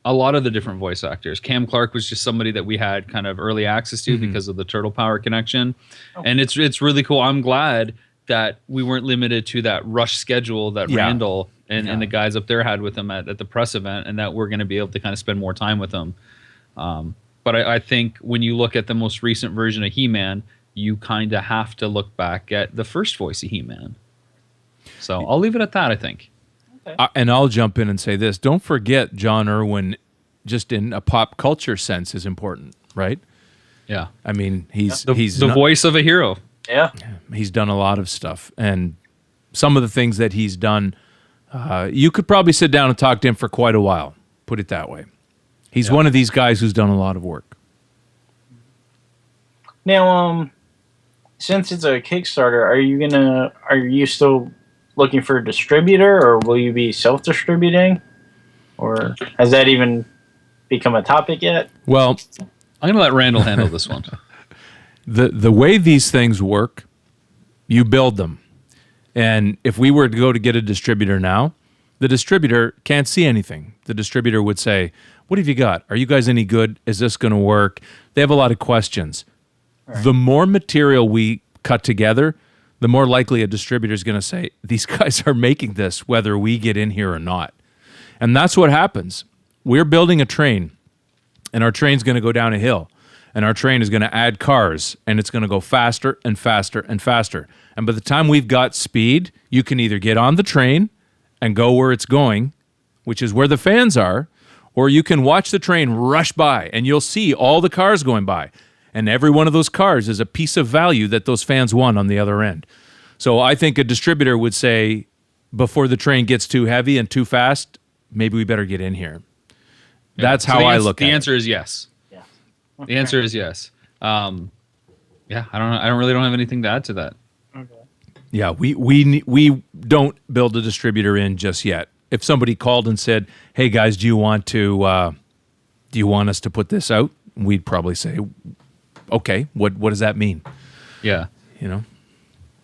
a lot of the different voice actors. Cam Clark was just somebody that we had kind of early access to because of the Turtle Power connection. Oh. And it's really cool. I'm glad that we weren't limited to that rush schedule that Randall and the guys up there had with them at the press event, and that we're going to be able to kind of spend more time with them. But I think when you look at the most recent version of He-Man, you kind of have to look back at the first voice of He-Man. So I'll leave it at that, I think. Okay. And I'll jump in and say this. Don't forget John Irwin, just in a pop culture sense, is important, right? Yeah. I mean, he's the voice of a hero. Yeah. He's done a lot of stuff. And some of the things that he's done, you could probably sit down and talk to him for quite a while, put it that way. He's one of these guys who's done a lot of work. Now, since it's a Kickstarter, are you still looking for a distributor, or will you be self-distributing? Or has that even become a topic yet? Well, I'm going to let Randall handle this one. The way these things work, you build them. And if we were to go to get a distributor now, the distributor can't see anything. The distributor would say, what have you got? Are you guys any good? Is this going to work? They have a lot of questions. Right. The more material we cut together, the more likely a distributor is going to say, these guys are making this whether we get in here or not. And that's what happens. We're building a train, and our train's going to go down a hill, and our train is going to add cars, and it's going to go faster and faster and faster. And by the time we've got speed, you can either get on the train and go where it's going, which is where the fans are, or you can watch the train rush by, and you'll see all the cars going by. And every one of those cars is a piece of value that those fans won on the other end. So I think a distributor would say, before the train gets too heavy and too fast, maybe we better get in here. Yeah. That's how I look at it. The answer is yes. Yeah. The answer is yes. I don't have anything to add to that. Okay. Yeah, we don't build a distributor in just yet. If somebody called and said, "Hey guys, do you want us to put this out?" We'd probably say, "Okay, what does that mean?" Yeah. You know?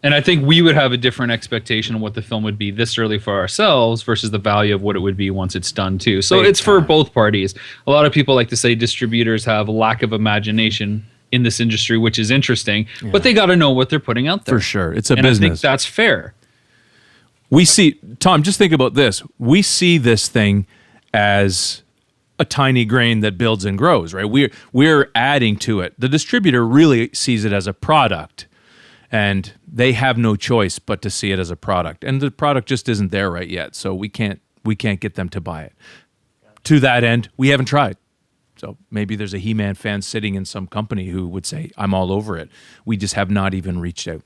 And I think we would have a different expectation of what the film would be this early for ourselves versus the value of what it would be once it's done too. So it's for both parties. A lot of people like to say distributors have a lack of imagination in this industry, which is interesting, but they got to know what they're putting out there. For sure. It's a and business. I think that's fair. We see, Tom, just think about this. We see this thing as a tiny grain that builds and grows, right? We're adding to it. The distributor really sees it as a product, and they have no choice but to see it as a product. And the product just isn't there right yet, so we can't get them to buy it. To that end, we haven't tried. So maybe there's a He-Man fan sitting in some company who would say, I'm all over it. We just have not even reached out.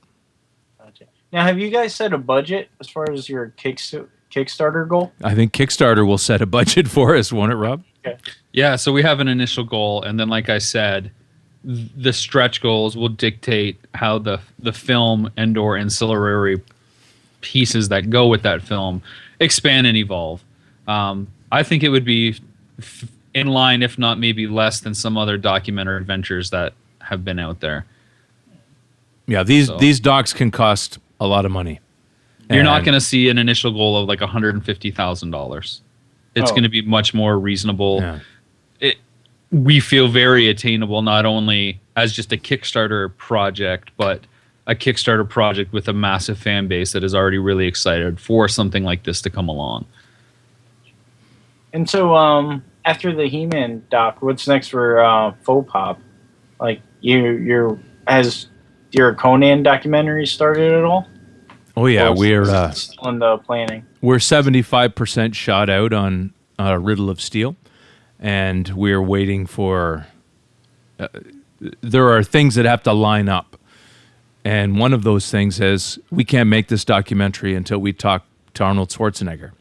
Gotcha. Now, have you guys set a budget as far as your Kickstarter goal? I think Kickstarter will set a budget for us, won't it, Rob? Okay. Yeah, so we have an initial goal, and then like I said, the stretch goals will dictate how the film and or ancillary pieces that go with that film expand and evolve. I think it would be in line, if not maybe less than some other documentary adventures that have been out there. Yeah, these docs can cost a lot of money. You're not going to see an initial goal of like $150,000. It's going to be much more reasonable. Yeah. We feel very attainable, not only as just a Kickstarter project, but a Kickstarter project with a massive fan base that is already really excited for something like this to come along. And so, after the He-Man doc, what's next for Faux Pop? Like, has your Conan documentary started at all? Oh yeah, we're still in the planning. We're 75% shot out on Riddle of Steel. and we're waiting for. There are things that have to line up, and one of those things is we can't make this documentary until we talk to Arnold Schwarzenegger.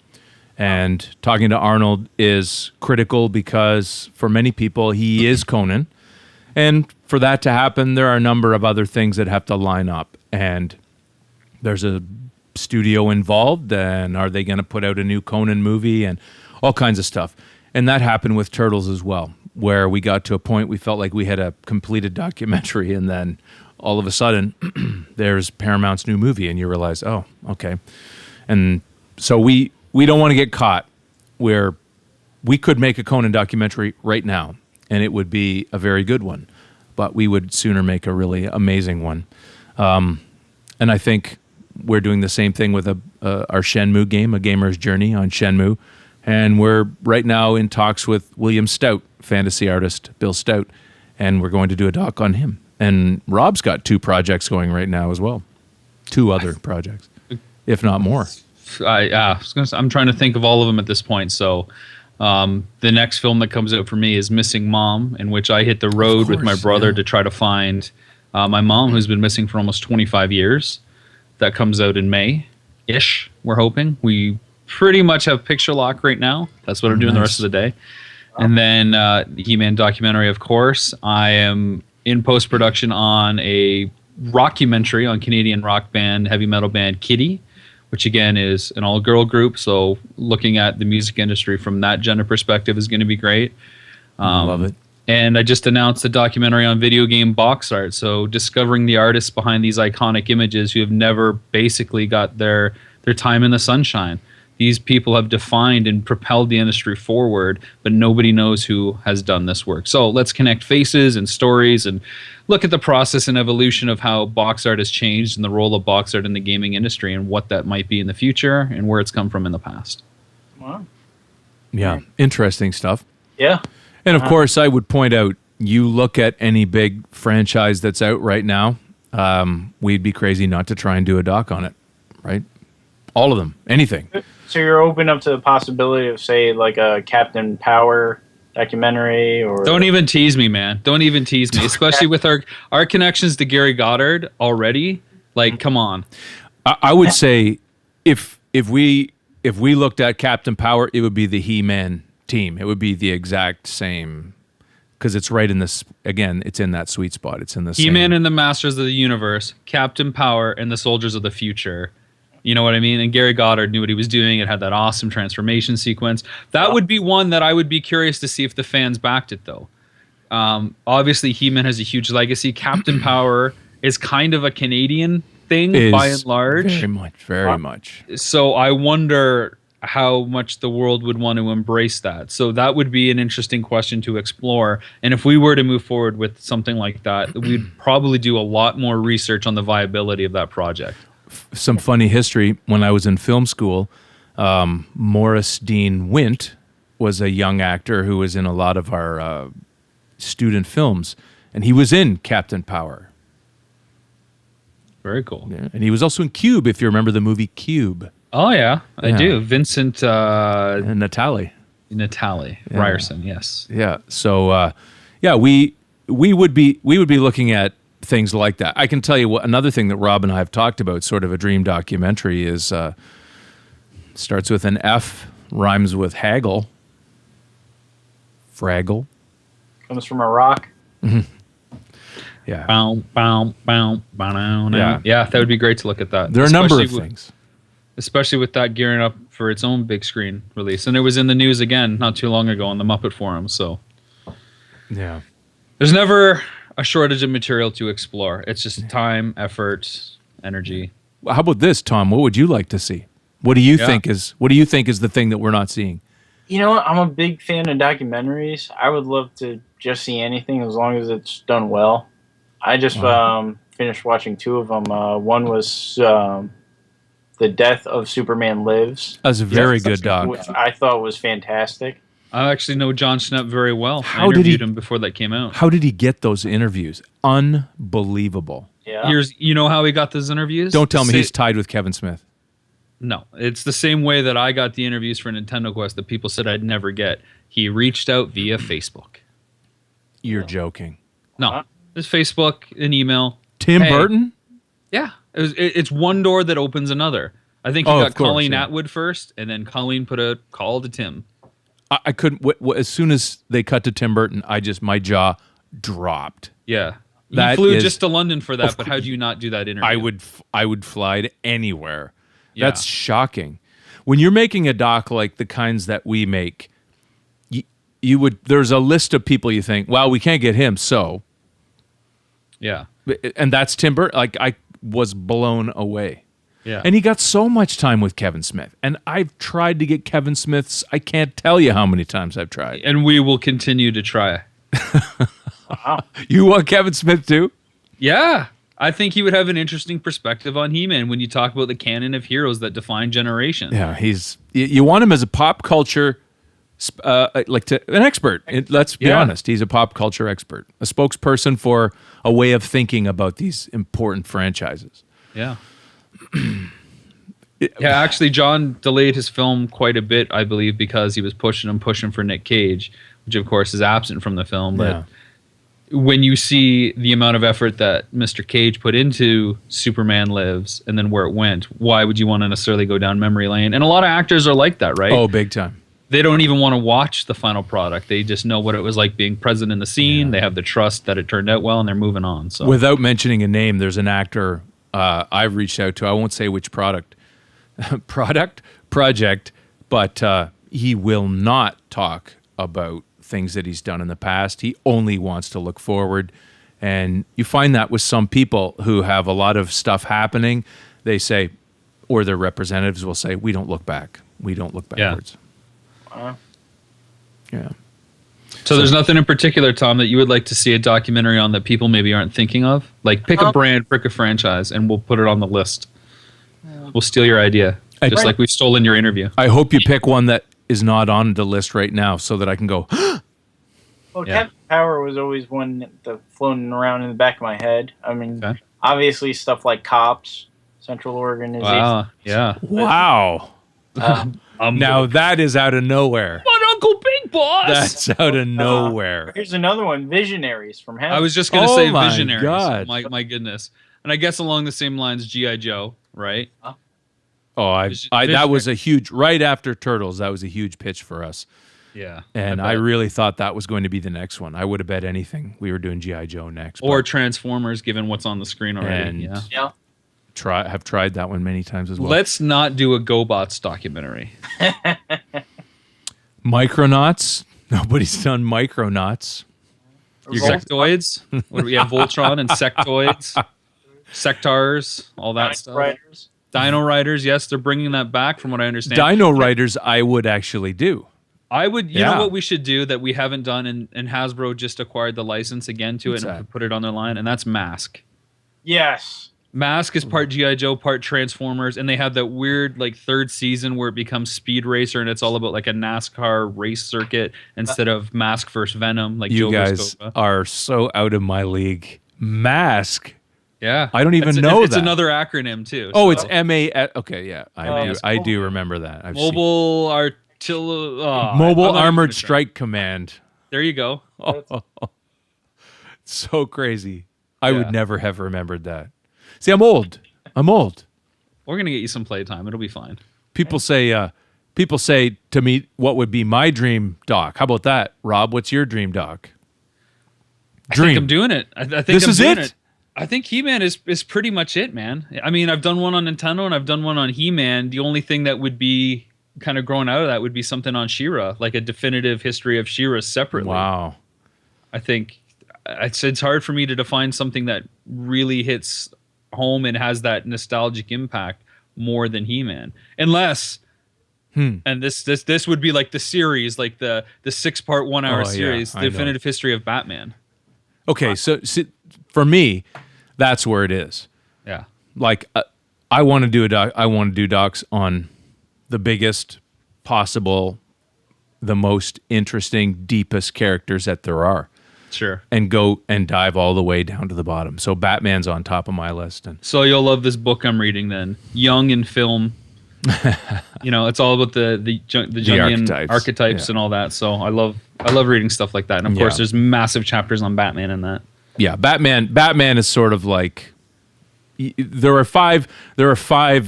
And talking to Arnold is critical because for many people, he is Conan. And for that to happen, there are a number of other things that have to line up. And there's a studio involved, and are they going to put out a new Conan movie and all kinds of stuff. And that happened with Turtles as well, where we got to a point we felt like we had a completed documentary, and then all of a sudden there's Paramount's new movie, and you realize, oh, okay. And so we don't want to get caught where we could make a Conan documentary right now, and it would be a very good one, but we would sooner make a really amazing one. And I think we're doing the same thing with our Shenmue game, A Gamer's Journey on Shenmue, and we're right now in talks with William Stout, fantasy artist Bill Stout, and we're going to do a doc on him. And Rob's got 2 projects going right now as well, 2 other projects, if not more. I'm trying to think of all of them at this point. So the next film that comes out for me is Missing Mom, in which I hit the road with my brother to try to find my mom, who's been missing for almost 25 years. That comes out in May-ish, we're hoping. We pretty much have picture lock right now. That's what I'm doing the rest of the day. And then the He-Man documentary, of course. I am in post-production on a rockumentary on Canadian rock band, heavy metal band Kitty, which again is an all-girl group. So looking at the music industry from that gender perspective is going to be great. Love it. And I just announced a documentary on video game box art. So discovering the artists behind these iconic images who have never basically got their time in the sunshine. These people have defined and propelled the industry forward, but nobody knows who has done this work. So let's connect faces and stories and look at the process and evolution of how box art has changed and the role of box art in the gaming industry and what that might be in the future and where it's come from in the past. Wow. Yeah, interesting stuff. Yeah. And of course, I would point out, you look at any big franchise that's out right now, we'd be crazy not to try and do a doc on it, right? All of them, anything. So you're open up to the possibility of, say, like a Captain Power documentary, or don't even tease me, man. Don't even tease me, especially with our connections to Gary Goddard already. Like, come on. I would say if we looked at Captain Power, it would be the He-Man team. It would be the exact same, because it's right in this. Again, it's in that sweet spot. It's in the He-Man and the Masters of the Universe, Captain Power and the Soldiers of the Future. You know what I mean? And Gary Goddard knew what he was doing. It had that awesome transformation sequence. That would be one that I would be curious to see if the fans backed it, though. Obviously, He-Man has a huge legacy. Captain Power is kind of a Canadian thing, by and large. Very much. So I wonder how much the world would want to embrace that. So that would be an interesting question to explore. And if we were to move forward with something like that, we'd probably do a lot more research on the viability of that project. Some funny history. When I was in film school, Morris Dean Wint was a young actor who was in a lot of our student films, and he was in Captain Power. Very cool. Yeah. And he was also in Cube, if you remember the movie Cube. Oh, yeah, I do. Vincent and Natalie Ryerson, yes. Yeah. So, we would be looking at things like that. I can tell you what, another thing that Rob and I have talked about, sort of a dream documentary, is starts with an F, rhymes with haggle. Fraggle. Comes from a rock. Mm-hmm. Yeah. Yeah, that would be great to look at that. There are a number of things. Especially with that gearing up for its own big screen release. And it was in the news again not too long ago on the Muppet Forum. So, yeah. There's never a shortage of material to explore. It's just time, effort, energy. How about this, Tom? What would you like to see? What do you think is the thing that we're not seeing? You know what? I'm a big fan of documentaries. I would love to just see anything as long as it's done well. I just finished watching 2 of them. One was The Death of Superman Lives. That's a very good doc. Which I thought was fantastic. I actually know John Schnepp very well. I interviewed him before that came out. How did he get those interviews? Unbelievable. Yeah. You know how he got those interviews? Don't tell me he's tied with Kevin Smith. No, it's the same way that I got the interviews for Nintendo Quest that people said I'd never get. He reached out via Facebook. You're joking. No, it's Facebook, an email. Tim Burton? Yeah, it's one door that opens another. I think he got Colleen Atwood first, and then Colleen put a call to Tim. I couldn't. As soon as they cut to Tim Burton, my jaw dropped. Yeah, you flew just to London for that, but how do you not do that interview? I would fly to anywhere. Yeah. That's shocking. When you're making a doc like the kinds that we make, you would. There's a list of people you think, well, we can't get him, so. Yeah, and that's Tim Burton. Like, I was blown away. Yeah, and he got so much time with Kevin Smith, and I've tried to get Kevin Smith's. I can't tell you how many times I've tried, and we will continue to try. Wow, you want Kevin Smith too? Yeah. I think he would have an interesting perspective on He-Man when you talk about the canon of heroes that define generations. Yeah, you want him as a pop culture, an expert. Let's be honest, he's a pop culture expert, a spokesperson for a way of thinking about these important franchises. Yeah. Actually, John delayed his film quite a bit, I believe, because he was pushing for Nick Cage, which of course is absent from the film, but when you see the amount of effort that Mr. Cage put into Superman Lives and then where it went, why would you want to necessarily go down memory lane? And a lot of actors are like that, right? Oh, big time. They don't even want to watch the final product. They just know what it was like being present in the scene. They have the trust that it turned out well, and they're moving on. So, without mentioning a name, there's an actor I've reached out to. I won't say which project, but he will not talk about things that he's done in the past. He only wants to look forward. And you find that with some people who have a lot of stuff happening, they say, or their representatives will say, we don't look back. We don't look backwards. Yeah. So there's nothing in particular, Tom, that you would like to see a documentary on that people maybe aren't thinking of? Like, pick a brand, pick a franchise, and we'll put it on the list. We'll steal your idea, just like we've stolen your interview. I hope you pick one that is not on the list right now so that I can go, well, Captain Power was always one that floating around in the back of my head. I mean, obviously stuff like Cops, Central Organization. Wow. Yeah. Wow. Now that is out of nowhere. But Uncle Big Boss. That's out of nowhere. Here's another one, Visionaries from Heaven. I was just going to say my Visionaries. God. My goodness. And I guess along the same lines, G.I. Joe, right? Oh, that was a huge, right after Turtles, that was a huge pitch for us. Yeah. And I really thought that was going to be the next one. I would have bet anything we were doing G.I. Joe next. Or Transformers, given what's on the screen already. And have tried that one many times as well. Let's not do a GoBots documentary. Micronauts? Nobody's done Micronauts. Sectoids? What do we have? Voltron and Sectoids? Sectars? All that stuff. Riders. Dino Riders, yes, they're bringing that back from what I understand. Dino Riders I would actually do. I would, you know what we should do that we haven't done, and Hasbro just acquired the license again to it and put it on their line, and that's Mask. Yes. Mask is part G.I. Joe, part Transformers, and they have that weird like third season where it becomes Speed Racer, and it's all about like a NASCAR race circuit instead of Mask vs. Venom. Like you Joe guys are so out of my league. Mask. Yeah, I don't even know it's that. another acronym too. Oh, it's MA. Okay, yeah, I do remember that. Mobile Armored Strike Command. There you go. So crazy. I would never have remembered that. See, I'm old. We're gonna get you some playtime. It'll be fine. People say to me, what would be my dream doc? How about that, Rob? What's your dream doc? I think I'm doing it. I think this I'm is doing it. it. I think He-Man is pretty much it, man. I mean, I've done one on Nintendo and I've done one on He-Man. The only thing that would be kind of growing out of that would be something on She-Ra, like a definitive history of She-Ra separately. Wow. I think it's hard for me to define something that really hits home and has that nostalgic impact more than He-Man, unless. And this would be like the series, like the 6-part 1 hour series, the definitive history of Batman. Okay, so for me, that's where it is. Yeah, like I want to do a doc. I want to do docs on the biggest possible, the most interesting, deepest characters that there are. Sure. And go and dive all the way down to the bottom. So Batman's on top of my list. And so you'll love this book I'm reading then. Young in Film, It's all about the Jungian archetypes and all that. So I love reading stuff like that. And of course, there's massive chapters on Batman in that. Yeah, Batman is sort of like there are five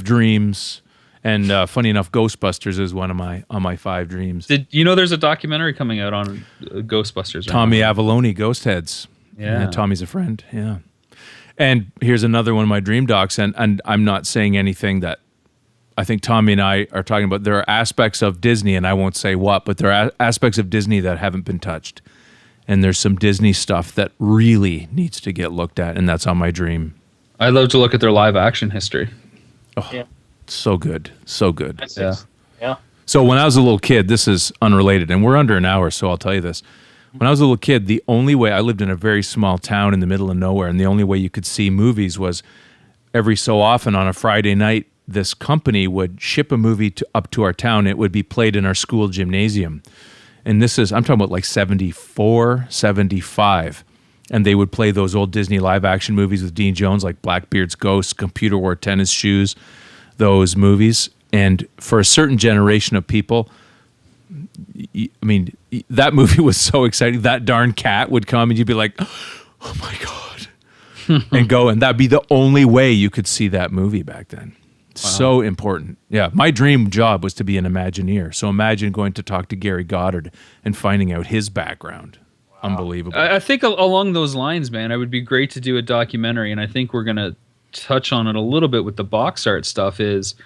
dreams, and funny enough, Ghostbusters is one of my 5 dreams. Did you know there's a documentary coming out on Ghostbusters? Tommy Avalone, Ghost Heads. Yeah, Tommy's a friend. Yeah, and here's another one of my dream docs, and I'm not saying anything that I think Tommy and I are talking about. There are aspects of Disney, and I won't say what, but there are aspects of Disney that haven't been touched. And there's some Disney stuff that really needs to get looked at, and that's on my dream. I'd love to look at their live action history. Oh, yeah. So good. So good. Yeah. So when I was a little kid, this is unrelated, and we're under an hour, so I'll tell you this. When I was a little kid, the only way, I lived in a very small town in the middle of nowhere, and the only way you could see movies was every so often on a Friday night, this company would ship a movie up to our town. It would be played in our school gymnasium. And I'm talking about like 74, 75. And they would play those old Disney live action movies with Dean Jones, like Blackbeard's Ghost, Computer Wore Tennis Shoes, those movies. And for a certain generation of people, I mean, that movie was so exciting. That darn cat would come and you'd be like, oh my God. And go, and that'd be the only way you could see that movie back then. Wow. So important. Yeah. My dream job was to be an Imagineer. So imagine going to talk to Gary Goddard and finding out his background. Wow. Unbelievable. I think along those lines, man, it would be great to do a documentary. And I think we're going to touch on it a little bit with the box art stuff is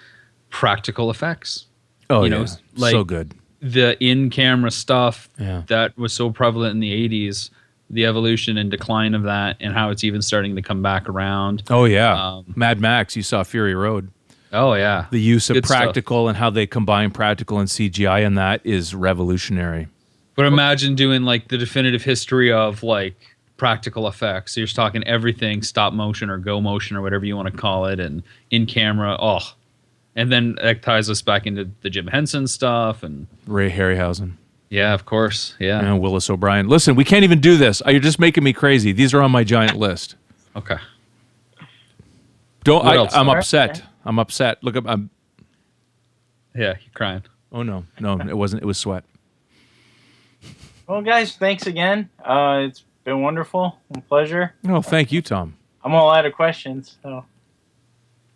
practical effects. Oh, yeah. Like so good. The in-camera stuff that was so prevalent in the 80s, the evolution and decline of that and how it's even starting to come back around. Oh, yeah. Mad Max, you saw Fury Road. Oh, yeah. The use of practical stuff and how they combine practical and CGI in that is revolutionary. But imagine doing like the definitive history of like practical effects. So you're talking everything stop motion or go motion or whatever you want to call it and in camera. Oh, and then that ties us back into the Jim Henson stuff and Ray Harryhausen. Yeah, of course. Yeah. And Willis O'Brien. Listen, we can't even do this. You're just making me crazy. These are on my giant list. Okay. I'm upset. I'm upset. Look up. Yeah, you're crying. Oh no, it wasn't. It was sweat. Well, guys, thanks again. It's been wonderful and pleasure. Oh, thank you, Tom. I'm all out of questions. So.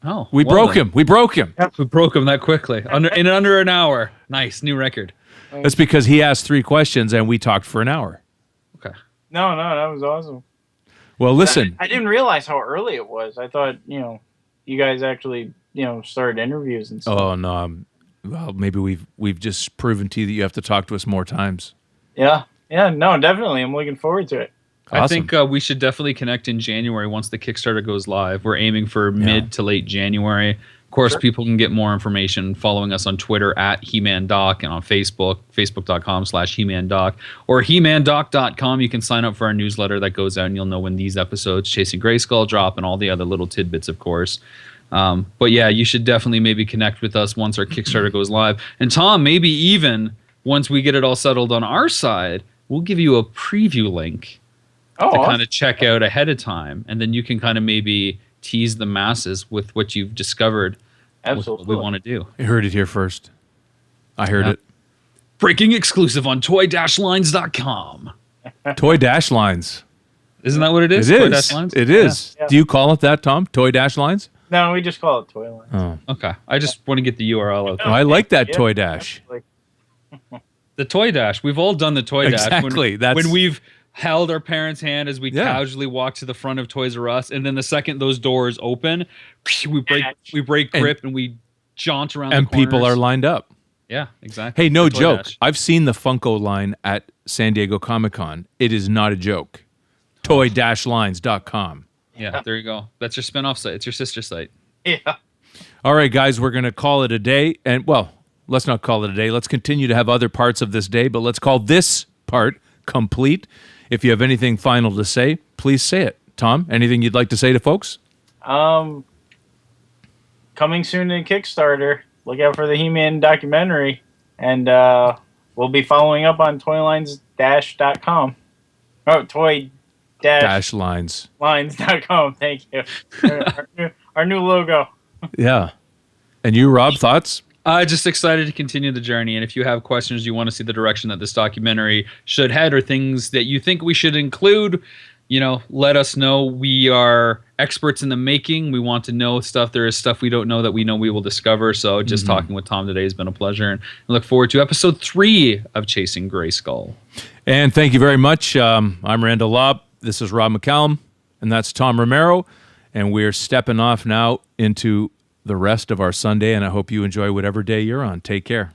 Oh, we broke him. We broke him. Yep. We broke him that quickly. In under an hour. Nice, new record. That's because he asked 3 questions and we talked for an hour. Okay. No, that was awesome. Well, listen. I didn't realize how early it was. I thought, you guys actually, started interviews and stuff. Oh no. Well, maybe we've just proven to you that you have to talk to us more times. Yeah. Yeah. No, definitely. I'm looking forward to it. Awesome. I think we should definitely connect in January once the Kickstarter goes live. We're aiming for mid to late January. Of course, people can get more information following us on Twitter at HeManDoc and on Facebook, facebook.com/HeManDoc or HeManDoc.com. You can sign up for our newsletter that goes out and you'll know when these episodes, Chasing Grayskull, drop and all the other little tidbits, of course. But yeah, you should definitely maybe connect with us once our Kickstarter goes live. And Tom, maybe even once we get it all settled on our side, we'll give you a preview link to kind of check out ahead of time. And then you can kind of maybe tease the masses with what you've discovered. Absolutely. What we want to do. You heard it here first. I heard it. Breaking exclusive on toy-lines.com. Toy-lines. Isn't that what it is? It is. Toy-lines? It is. Yeah. Do you call it that, Tom? Toy-lines? No, we just call it Toy Lines. Oh. Okay. I just want to get the URL out there. I like that Toy Dash. The Toy Dash. We've all done the Toy Dash. Exactly. When we've held our parents' hand as we casually walk to the front of Toys R Us, and then the second those doors open, we break grip and we jaunt around and the corners. People are lined up. Yeah, exactly. Hey, no joke. I've seen the Funko line at San Diego Comic-Con. It is not a joke. Toy-lines.com. Yeah, there you go. That's your spin-off site. It's your sister site. Yeah. All right, guys, we're going to call it a day. And, well, let's not call it a day. Let's continue to have other parts of this day, but let's call this part complete. If you have anything final to say, please say it. Tom, anything you'd like to say to folks? Coming soon to Kickstarter. Look out for the He-Man documentary. And we'll be following up on toylines-.com. Oh, toy-lines.com. Thank you. Our new logo. Yeah. And you, Rob, thoughts? Just excited to continue the journey. And if you have questions, you want to see the direction that this documentary should head, or things that you think we should include, let us know. We are experts in the making. We want to know stuff. There is stuff we don't know that we know we will discover. So just talking with Tom today has been a pleasure. And I look forward to episode 3 of Chasing Grayskull. And thank you very much. I'm Randall Lobb. This is Rob McCallum. And that's Tom Romero. And we're stepping off now into the rest of our Sunday, and I hope you enjoy whatever day you're on. Take care.